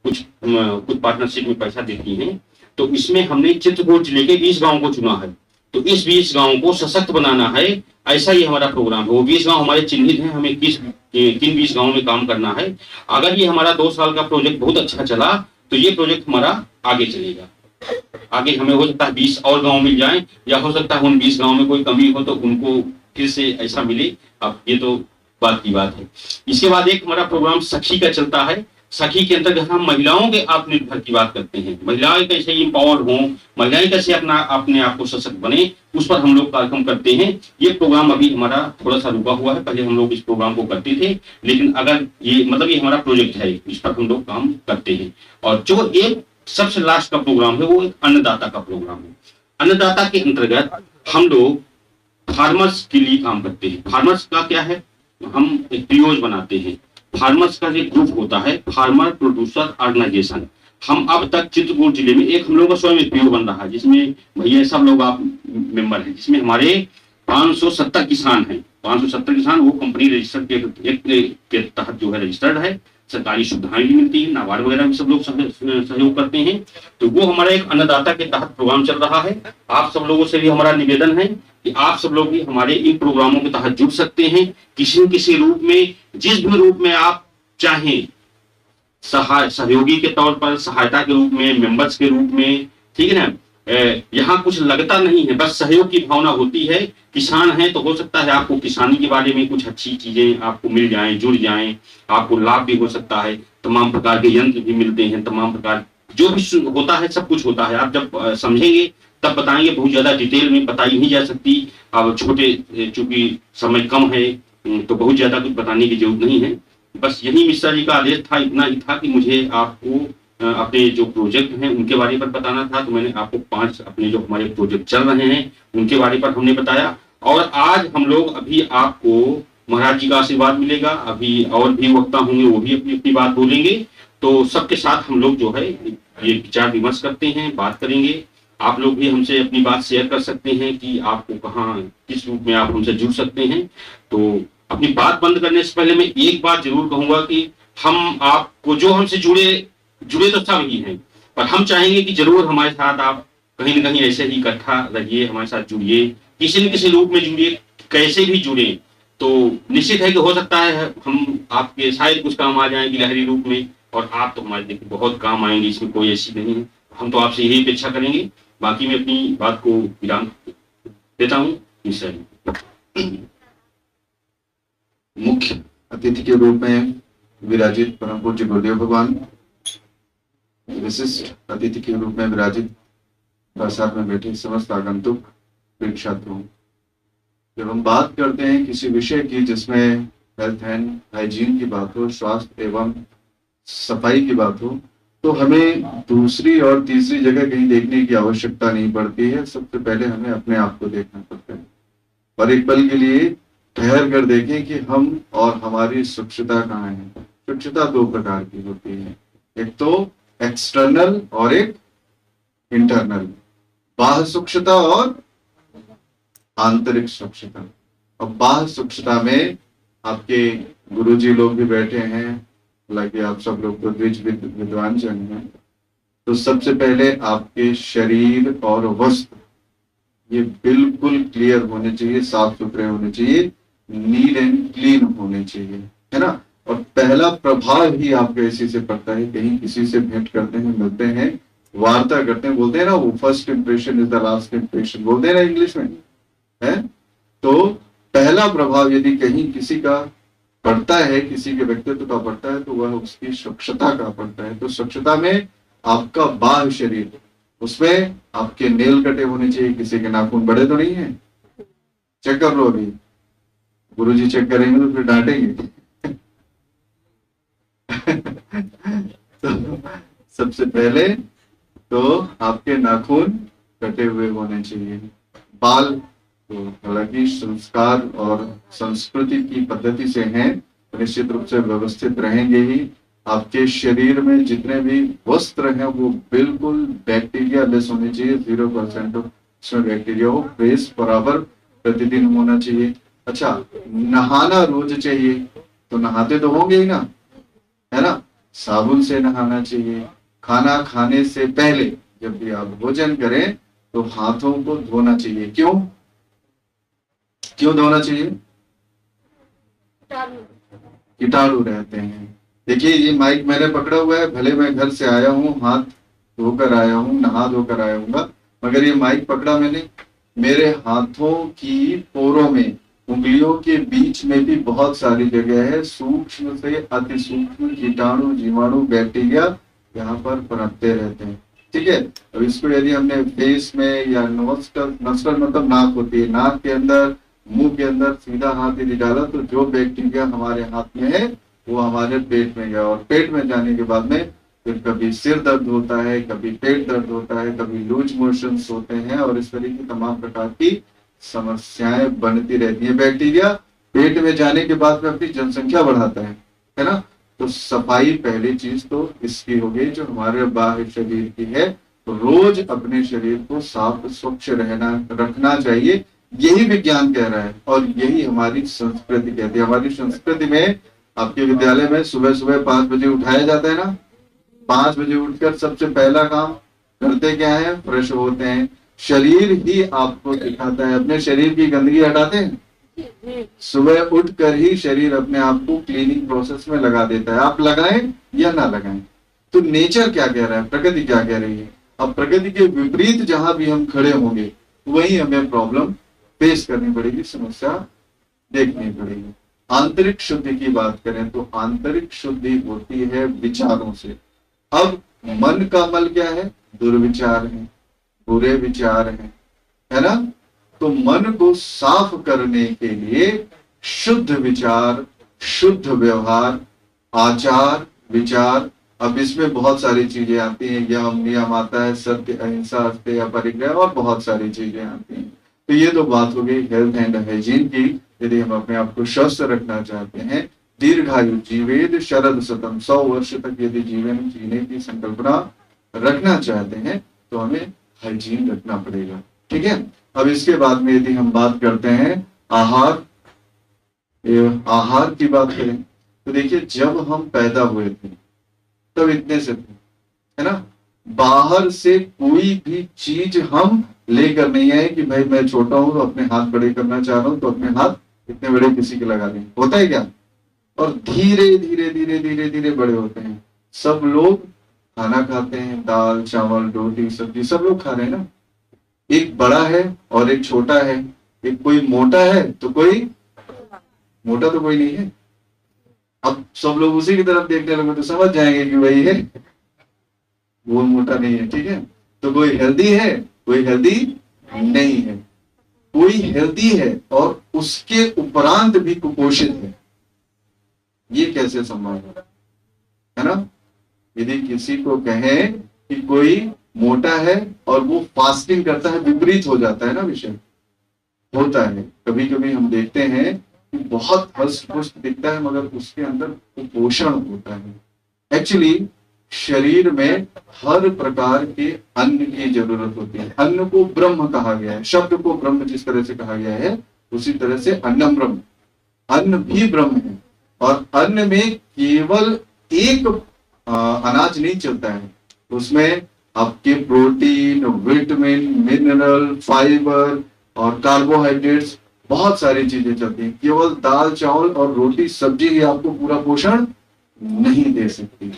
कुछ पार्टनरशिप में पैसा देती है। तो इसमें हमने चित्रकूट जिले के 20 गांव को चुना है। तो इस 20 गांव को सशक्त बनाना है, ऐसा ही हमारा प्रोग्राम है। वो 20 गांव हमारे चिन्हित हैं, हमें किन 20 गांव में काम करना है। अगर ये हमारा 2 साल का प्रोजेक्ट बहुत अच्छा चला तो ये प्रोजेक्ट हमारा आगे चलेगा। आगे हमें हो सकता है 20 और गांव मिल जाए, या हो सकता है उन 20 गांव में कोई कमी हो तो उनको फिर से ऐसा मिले। अब ये तो बात की बात है। इसके बाद एक हमारा प्रोग्राम सखी का चलता है। सखी के अंतर्गत हम महिलाओं के आत्मनिर्भर की बात करते हैं, महिलाएं कैसे इम्पावर्ड हों, महिलाएं कैसे अपने आप को सशक्त बने, उस पर हम लोग कार्यक्रम करते हैं। ये प्रोग्राम अभी हमारा थोड़ा सा रुका हुआ है, पहले हम लोग इस प्रोग्राम को करते थे, लेकिन अगर ये मतलब ये हमारा प्रोजेक्ट है, इस पर हम लोग काम करते हैं। और जो एक सबसे लास्ट का प्रोग्राम है वो एक अन्नदाता का प्रोग्राम है। अन्नदाता के अंतर्गत हम लोग फार्मर्स के लिए काम करते हैं। फार्मर्स का क्या है, हम एक पीओज बनाते हैं। फार्मर्स का एक ग्रुप होता है, फार्मर प्रोड्यूसर ऑर्गेनाइजेशन। हम अब तक चित्रकूट जिले में एक हम लोग का स्वयं एक पीओ बन रहा है, जिसमें भैया सब लोग आप मेंबर हैं, जिसमें हमारे 570 किसान हैं। 570 किसान वो कंपनी रजिस्टर्ड के तहत जो है रजिस्टर्ड है, सरकारी सुविधाएं भी मिलती है, नाबार्ड वगैरह भी सब लोग सहयोग करते हैं। तो वो हमारा एक अन्नदाता के तहत प्रोग्राम चल रहा है। आप सब लोगों से भी हमारा निवेदन है कि आप सब लोग भी हमारे इन प्रोग्रामों के तहत जुड़ सकते हैं, किसी न किसी रूप में, जिस भी रूप में आप चाहें, सहयोगी के तौर पर, सहायता के रूप में, मेंबर्स के रूप में, ठीक है ना। यहाँ कुछ लगता नहीं है, बस सहयोग की भावना होती है। किसान है तो हो सकता है आपको किसानी के बारे में कुछ अच्छी चीजें आपको मिल जाएं, जुड़ जाएं, आपको लाभ भी हो सकता है। तमाम प्रकार के यंत्र भी मिलते हैं, तमाम प्रकार जो भी होता है, सब कुछ होता है। आप जब समझेंगे तब बताएंगे, बहुत ज्यादा डिटेल में बताई नहीं जा सकती। अब छोटे चूंकि समय कम है तो बहुत ज्यादा कुछ बताने की जरूरत नहीं है। बस यही मिश्रा जी का आदेश था, इतना ही था कि मुझे आपको अपने जो प्रोजेक्ट हैं उनके बारे पर बताना था। तो मैंने आपको 5 अपने जो हमारे प्रोजेक्ट चल रहे हैं उनके बारे पर हमने बताया। और आज हम लोग अभी आपको महाराज जी का आशीर्वाद मिलेगा, अभी और भी वक्ता होंगे, वो भी अपनी अपनी बात बोलेंगे। तो सबके साथ हम लोग जो है ये विचार विमर्श करते हैं, बात करेंगे। आप लोग भी हमसे अपनी बात शेयर कर सकते हैं कि आपको कहाँ किस रूप में आप हमसे जुड़ सकते हैं। तो अपनी बात बंद करने से पहले मैं एक बात जरूर कहूंगा कि हम आपको जो हमसे जुड़े तो सब ही हैं, पर हम चाहेंगे कि जरूर हमारे साथ आप कहीं ना कहीं ऐसे ही इकट्ठा रहिए, हमारे साथ जुड़िए, किसी न किसी रूप में जुड़िए, कैसे भी जुड़े। तो निश्चित है कि हो सकता है हम आपके शायद कुछ काम आ जाएंगे लहरी रूप में, और आप तो हमारे देखिए बहुत काम आएंगे, इसमें कोई ऐसी नहीं है। हम तो आपसे यही अपेक्षा करेंगे। बाकी मैं अपनी बात को विराम देता हूँ। मुख्य अतिथि के रूप में विराजित परम पूज्य गुरुदेव भगवान, विशिष्ट अतिथि के रूप में विराजित प्रासाद में बैठे समस्त आगंतुक प्रिय छात्रों, जब हम बात करते हैं किसी विषय की जिसमें हेल्थ एंड हाइजीन की बात हो, स्वास्थ्य एवं सफाई की बात हो, तो हमें दूसरी और तीसरी जगह कहीं देखने की आवश्यकता नहीं पड़ती है। सबसे पहले हमें अपने आप को देखना पड़ता है और एक पल के लिए ठहर कर देखें कि हम और हमारी स्वच्छता कहाँ है। स्वच्छता 2 प्रकार की होती है, एक तो एक्सटर्नल और एक इंटरनल, बाह्य स्वच्छता और आंतरिक स्वच्छता। अब बाह्य स्वच्छता में आपके गुरुजी लोग भी बैठे हैं, हालांकि आप सब लोग तो द्विज विद्वान जन हैं। तो सबसे पहले आपके शरीर और वस्त्र ये बिल्कुल क्लियर होने चाहिए, साफ सुथरे होने चाहिए, नीट एंड क्लीन होने चाहिए, है ना। और पहला प्रभाव ही आपके इसी से पड़ता है। कहीं किसी से भेंट करते हैं, मिलते हैं, वार्ता करते हैं, बोलते हैं ना वो first impression is the last impression, बोलते हैं ना इंग्लिश में, है। तो पहला प्रभाव यदि कहीं किसी का पड़ता है, किसी के व्यक्तित्व का पड़ता है, तो वह उसकी स्वच्छता का पड़ता है। तो स्वच्छता में आपका बाह्य शरीर, उसमें आपके नेल कटे होने चाहिए। किसी के नाखून बड़े तो नहीं है, चेक कर लो। अभी गुरुजी चेक करेंगे तो फिर डांटेंगे। तो सबसे पहले तो आपके नाखून कटे हुए होने चाहिए। बाल तो हालांकि संस्कार और संस्कृति की पद्धति से हैं, निश्चित रूप से व्यवस्थित रहेंगे ही। आपके शरीर में जितने भी वस्त्र हैं वो बिल्कुल बैक्टीरिया लेस होने चाहिए, 0% उसमें बैक्टीरिया हो, फ्रेश बराबर प्रतिदिन होना चाहिए। अच्छा, नहाना रोज चाहिए, तो नहाते तो होंगे ही ना, है ना। साबुन से नहाना चाहिए। खाना खाने से पहले जब भी आप भोजन करें तो हाथों को धोना चाहिए। क्यों धोना चाहिए? कीटाणु रहते हैं। देखिए ये माइक मैंने पकड़ा हुआ है, भले मैं घर से आया हूँ, हाथ धोकर आया हूँ, नहा धोकर आया हूँ, मगर ये माइक पकड़ा मैंने, मेरे हाथों की पोरों में उंगलियों के बीच में भी बहुत सारी जगह है, सूक्ष्म से अति सूक्ष्म कीटाणु, जीवाणु, बैक्टीरिया यहाँ पर पनपते रहते हैं। ठीक है, अब इसको यदि हमने फेस में या नोस्टल, नोस्टल मतलब नाक होती है, नाक के अंदर, मुंह के अंदर सीधा हाथ यदि डाला तो जो बैक्टीरिया हमारे हाथ में है वो हमारे पेट में गया, और पेट में जाने के बाद में फिर कभी सिर दर्द होता है, कभी पेट दर्द होता है, कभी लूज मोशंस होते हैं, और इस तरह की तमाम प्रकार की समस्याएं बनती रहती है। बैक्टीरिया पेट में जाने के बाद में अपनी जनसंख्या बढ़ाता है ना। तो सफाई पहली चीज तो इसकी हो गई जो हमारे बाहर शरीर की है। तो रोज अपने शरीर को साफ स्वच्छ रखना चाहिए, यही विज्ञान कह रहा है और यही हमारी संस्कृति कहती है। हमारी संस्कृति में आपके विद्यालय में सुबह सुबह 5 बजे उठाया जाता है ना। 5 बजे उठकर सबसे पहला काम करते क्या है? फ्रेश होते हैं। शरीर ही आपको दिखाता है, अपने शरीर की गंदगी हटाते हैं। सुबह उठकर ही शरीर अपने आप को क्लीनिंग प्रोसेस में लगा देता है, आप लगाएं या ना लगाएं। तो नेचर क्या कह रहा है, प्रकृति क्या कह रही है। अब प्रकृति के विपरीत जहां भी हम खड़े होंगे वहीं हमें प्रॉब्लम फेस करनी पड़ेगी, समस्या देखनी पड़ेगी। आंतरिक शुद्धि की बात करें तो आंतरिक शुद्धि होती है विचारों से। अब मन का मल क्या है? दुर्विचार है, बुरे विचार है ना। तो मन को साफ करने के लिए शुद्ध विचार, शुद्ध व्यवहार, आचार विचार, अब इसमें बहुत सारी चीजें आती हैं, यम नियम आता है, सत्य अहिंसा अस्तेय अपरिग्रह और बहुत सारी चीजें आती हैं। तो ये तो बात हो गई हेल्थ एंड हाइजीन की। यदि हम अपने आप को स्वस्थ रखना चाहते हैं, दीर्घायु जीवेद शरद शतम, 100 वर्ष तक यदि जीवन जीने की संकल्पना रखना चाहते हैं तो हमें हाइजीन रखना पड़ेगा। ठीक है, अब इसके बाद में यदि हम बात करते हैं आहार की बात करें तो देखिए, जब हम पैदा हुए थे तब इतने से थे, है ना। बाहर से कोई भी चीज हम लेकर नहीं आए कि भाई मैं छोटा हूं तो अपने हाथ बड़े करना चाह रहा हूं तो अपने हाथ इतने बड़े किसी के लगा दें, होता है क्या? और धीरे धीरे धीरे धीरे धीरे बड़े होते हैं। सब लोग खाना खाते हैं, दाल चावल रोटी सब्जी सब लोग खा रहे हैं ना। एक बड़ा है और एक छोटा है, एक कोई मोटा है तो कोई मोटा तो कोई नहीं है। अब सब लोग उसी की तरफ देखने लगे तो समझ जाएंगे कि वही है, वो मोटा नहीं है। ठीक है, तो कोई हेल्दी है, कोई हेल्दी नहीं है। कोई हेल्दी है और उसके उपरांत भी कुपोषित है, ये कैसे संभव है ना। यदि किसी को कहें कि कोई मोटा है और वो फास्टिंग करता है, विपरीत हो जाता है ना विषय, होता है। कभी कभी हम देखते हैं कि बहुत हष्ट पुष्ट दिखता है मगर उसके अंदर कुपोषण होता है। एक्चुअली शरीर में हर प्रकार के अन्न की जरूरत होती है। अन्न को ब्रह्म कहा गया है, शब्द को ब्रह्म जिस तरह से कहा गया है उसी तरह से अन्नम ब्रह्म, अन्न भी ब्रह्म है। और अन्न में केवल एक अनाज नहीं चलता है, उसमें आपके प्रोटीन, विटामिन, मिनरल, फाइबर और कार्बोहाइड्रेट्स बहुत सारी चीजें चलती हैं। केवल दाल चावल और रोटी सब्जी ही आपको पूरा पोषण नहीं दे सकती।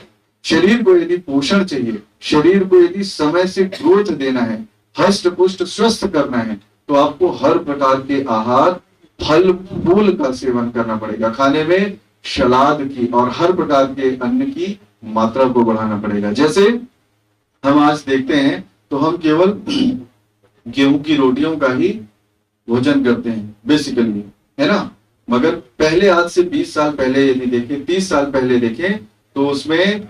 शरीर को यदि पोषण चाहिए, शरीर को यदि समय से ग्रोथ देना है, हष्ट पुष्ट स्वस्थ करना है, तो आपको हर प्रकार के आहार, फल फूल का सेवन करना पड़ेगा। खाने में सलाद की और हर प्रकार के अन्न की मात्रा को बढ़ाना पड़ेगा। जैसे हम आज देखते हैं तो हम केवल गेहूं की रोटियों का ही भोजन करते हैं बेसिकली, है ना। मगर पहले आज से 20 साल पहले यदि देखें, 30 साल पहले देखें तो उसमें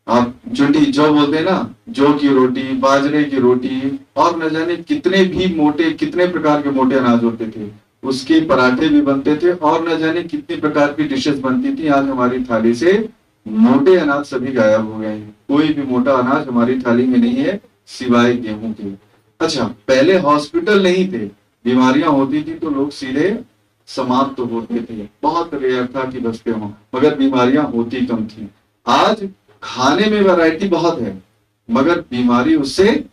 आप जुटी जौ बोलते हैं ना, जौ की रोटी, बाजरे की रोटी और न जाने कितने भी मोटे, कितने प्रकार के मोटे अनाज होते थे, उसके पराठे भी बनते थे और न जाने कितनी प्रकार की डिशेस बनती थी। आज हमारी थाली से मोटे अनाज सभी गायब हो गए हैं, कोई भी मोटा अनाज हमारी थाली में नहीं है सिवाय गेहूं के। अच्छा, पहले हॉस्पिटल नहीं थे, बीमारियां होती थी तो लोग सीधे समाप्त होते थे, बहुत रेयर था कि बचते हों, मगर बीमारियां होती कम थी। आज खाने में वैरायटी बहुत है मगर बीमारी उससे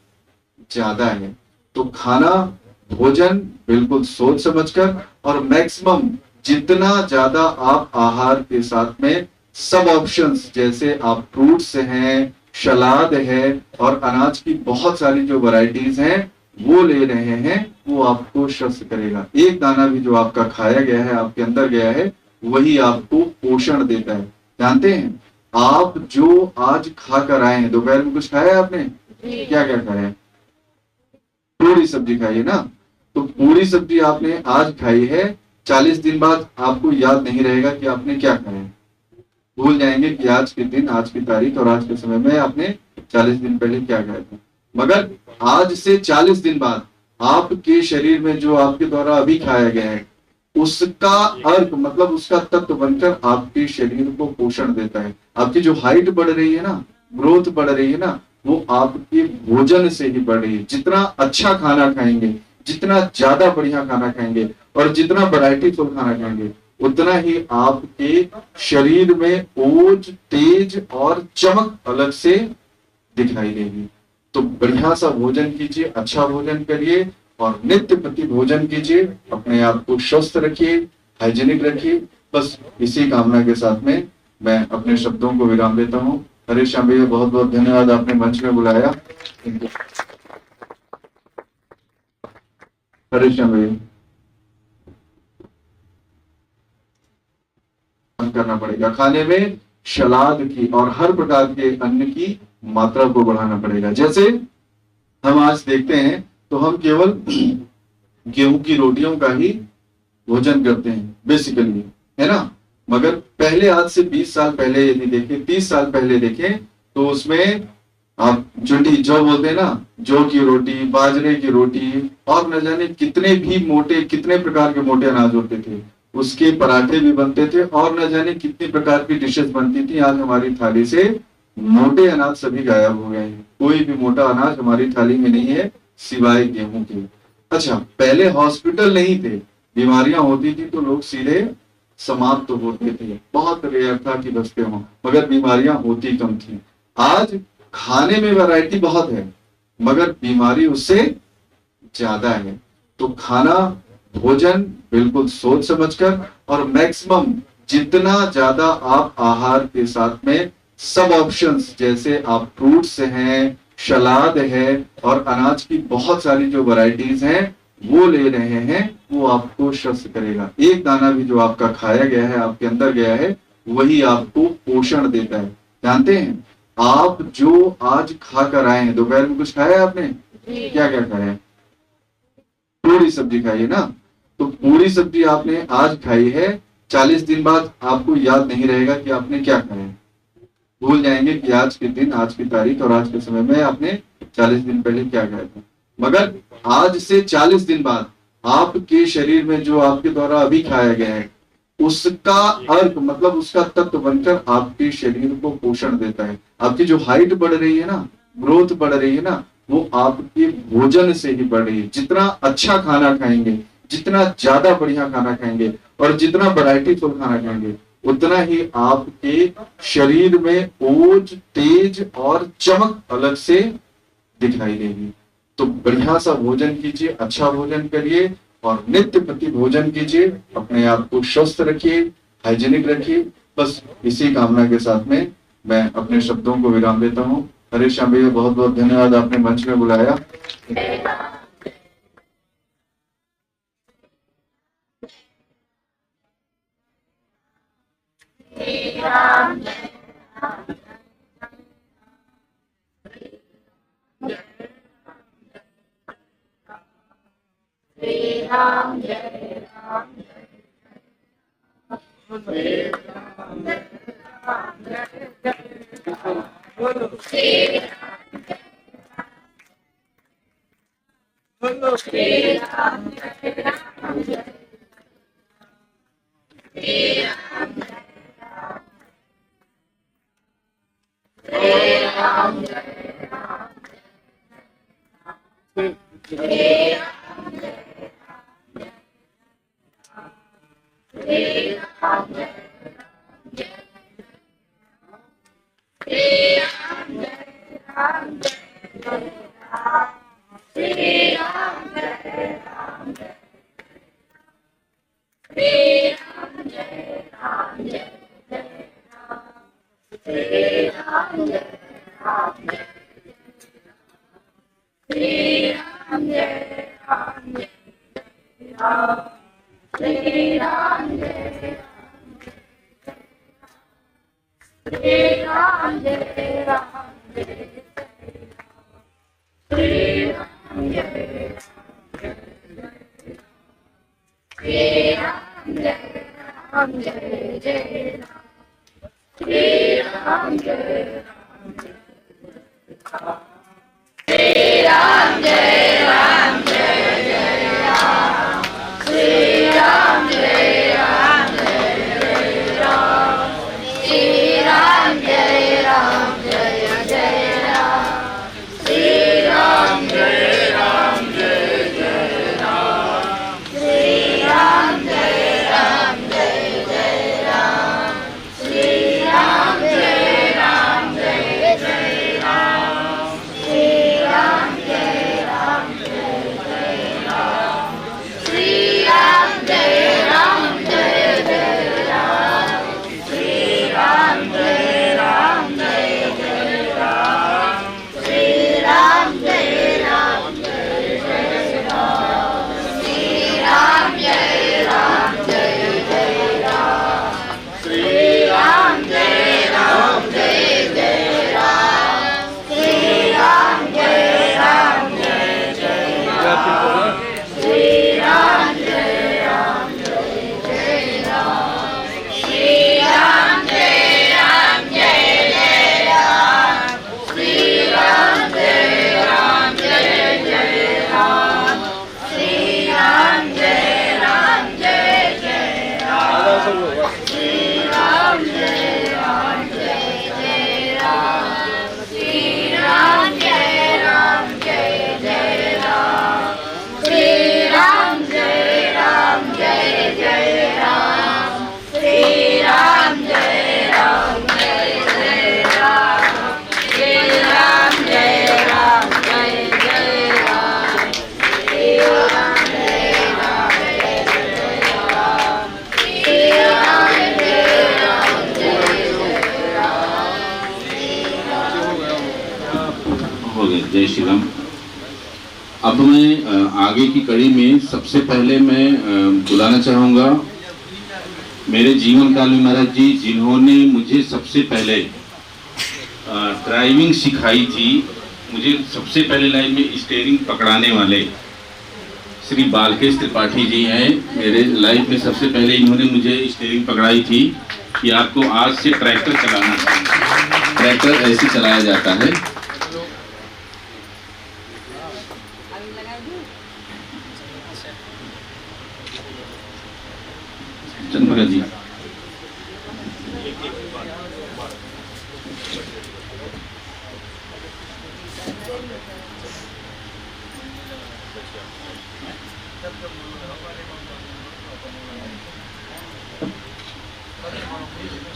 ज्यादा है। तो खाना भोजन बिल्कुल सोच समझकर और मैक्सिमम जितना ज्यादा आप आहार के साथ में सब ऑप्शंस, जैसे आप फ्रूट्स हैं, सलाद है और अनाज की बहुत सारी जो वैरायटीज हैं वो ले रहे हैं वो आपको स्वस्थ करेगा। एक दाना भी जो आपका खाया गया है, आपके अंदर गया है, वही आपको पोषण देता है। जानते हैं आप जो आज खाकर आए हैं, दोपहर में कुछ खाया है आपने? क्या क्या खाया है? पूरी सब्जी खाई है ना। तो पूरी सब्जी आपने आज खाई है, 40 दिन बाद आपको याद नहीं रहेगा कि आपने क्या खाया है। भूल जाएंगे कि आज के दिन, आज की तारीख और आज के समय में आपने 40 दिन पहले क्या खाया था। मगर आज से 40 दिन बाद आपके शरीर में जो आपके द्वारा अभी खाया गया है, उसका अर्थ मतलब उसका तत्व बनकर आपके शरीर को पोषण देता है। आपकी जो हाइट बढ़ रही है ना, ग्रोथ बढ़ रही है ना, वो आपके भोजन से ही बढ़ रही है। जितना अच्छा खाना खाएंगे, जितना ज्यादा बढ़िया खाना खाएंगे और जितना वैरायटीफुल खाना खाएंगे, उतना ही आपके शरीर में ओज, तेज और चमक अलग से दिखाई देगी। तो बढ़िया सा भोजन कीजिए, अच्छा भोजन करिए और नित्य प्रति भोजन कीजिए। अपने आप को स्वस्थ रखिए, हाइजीनिक रखिए। बस इसी कामना के साथ में मैं अपने शब्दों को विराम देता हूँ। हरे श्याम भैया, बहुत बहुत धन्यवाद, आपने मंच में बुलाया। हरे श्याम भैया, करना पड़ेगा खाने में सलाद की और हर प्रकार के अन्न की मात्रा को बढ़ाना पड़ेगा। जैसे हम आज देखते हैं तो हम केवल गेहूं की रोटियों का ही भोजन करते हैं बेसिकली, है ना। मगर पहले, आज से 20 साल पहले यदि देखें, 30 साल पहले देखें, तो उसमें आप जुटी जौ बोलते हैं ना, जौ की रोटी, बाजरे की रोटी और न जाने कितने भी मोटे, कितने प्रकार के मोटे अनाज होते थे। उसके पराठे भी बनते थे और न जाने कितनी प्रकार की डिशेस बनती थी। आज हमारी थाली से मोटे अनाज सभी गायब हो गए हैं। कोई भी मोटा अनाज हमारी थाली में नहीं है सिवाय गेहूं के। अच्छा, पहले हॉस्पिटल नहीं थे, बीमारियां होती थी तो लोग सीधे समाप्त तो होते थे। बहुत रेयर था कि बचते हों, मगर बीमारियां होती कम थी। आज खाने में वैरायटी बहुत है, मगर बीमारी उससे ज्यादा है। तो खाना, भोजन बिल्कुल सोच समझकर और मैक्सिमम जितना ज्यादा आप आहार के साथ में सब ऑप्शंस, जैसे आप फ्रूट्स हैं, सलाद है और अनाज की बहुत सारी जो वैरायटीज हैं वो ले रहे हैं, वो आपको स्वस्थ करेगा। एक दाना भी जो आपका खाया गया है, आपके अंदर गया है, वही आपको पोषण देता है। जानते हैं आप जो आज खाकर आए हैं, दोपहर में कुछ खाया है आपने? क्या क्या खाया है? पूरी सब्जी खाई है ना। तो पूरी सब्जी आपने आज खाई है, 40 दिन बाद आपको याद नहीं रहेगा कि आपने क्या खाया है। भूल जाएंगे कि आज के दिन, आज की तारीख और आज के समय में आपने 40 दिन पहले क्या खाया था। मगर आज से 40 दिन बाद आपके शरीर में जो आपके द्वारा अभी खाया गया है, उसका अर्थ मतलब उसका तत्व बनकर आपके शरीर को पोषण देता है। आपकी जो हाइट बढ़ रही है ना, ग्रोथ बढ़ रही है ना, वो आपके भोजन से ही बढ़ रही है। जितना अच्छा खाना खाएंगे, जितना ज्यादा बढ़िया खाना खाएंगे और जितना वैरायटीफुल खाना खाएंगे, उतना ही आपके शरीर में ओज, तेज और चमक अलग से दिखाई देगी। तो बढ़िया सा भोजन कीजिए, अच्छा भोजन करिए और नित्य प्रति भोजन कीजिए। अपने आप को स्वस्थ रखिए, हाइजीनिक रखिए। बस इसी कामना के साथ में मैं अपने शब्दों को विराम देता हूँ। हरे श्याम भैया, बहुत बहुत धन्यवाद, आपने मंच में बुलाया। हो गए। जय श्री राम। अब मैं आगे की कड़ी में सबसे पहले मैं बुलाना चाहूँगा मेरे जीवन काल में महाराज जी जिन्होंने मुझे सबसे पहले ड्राइविंग सिखाई थी। मुझे सबसे पहले लाइन में स्टीयरिंग पकड़ाने वाले श्री बालकेश त्रिपाठी जी हैं। मेरे लाइफ में सबसे पहले इन्होंने मुझे स्टीयरिंग पकड़ाई थी कि आपको आज से ट्रैक्टर चलाना है। ट्रैक्टर ऐसे चलाया जाता है। चंद्रभगा जी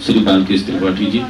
श्री बालकेश त्रिपाठी जी,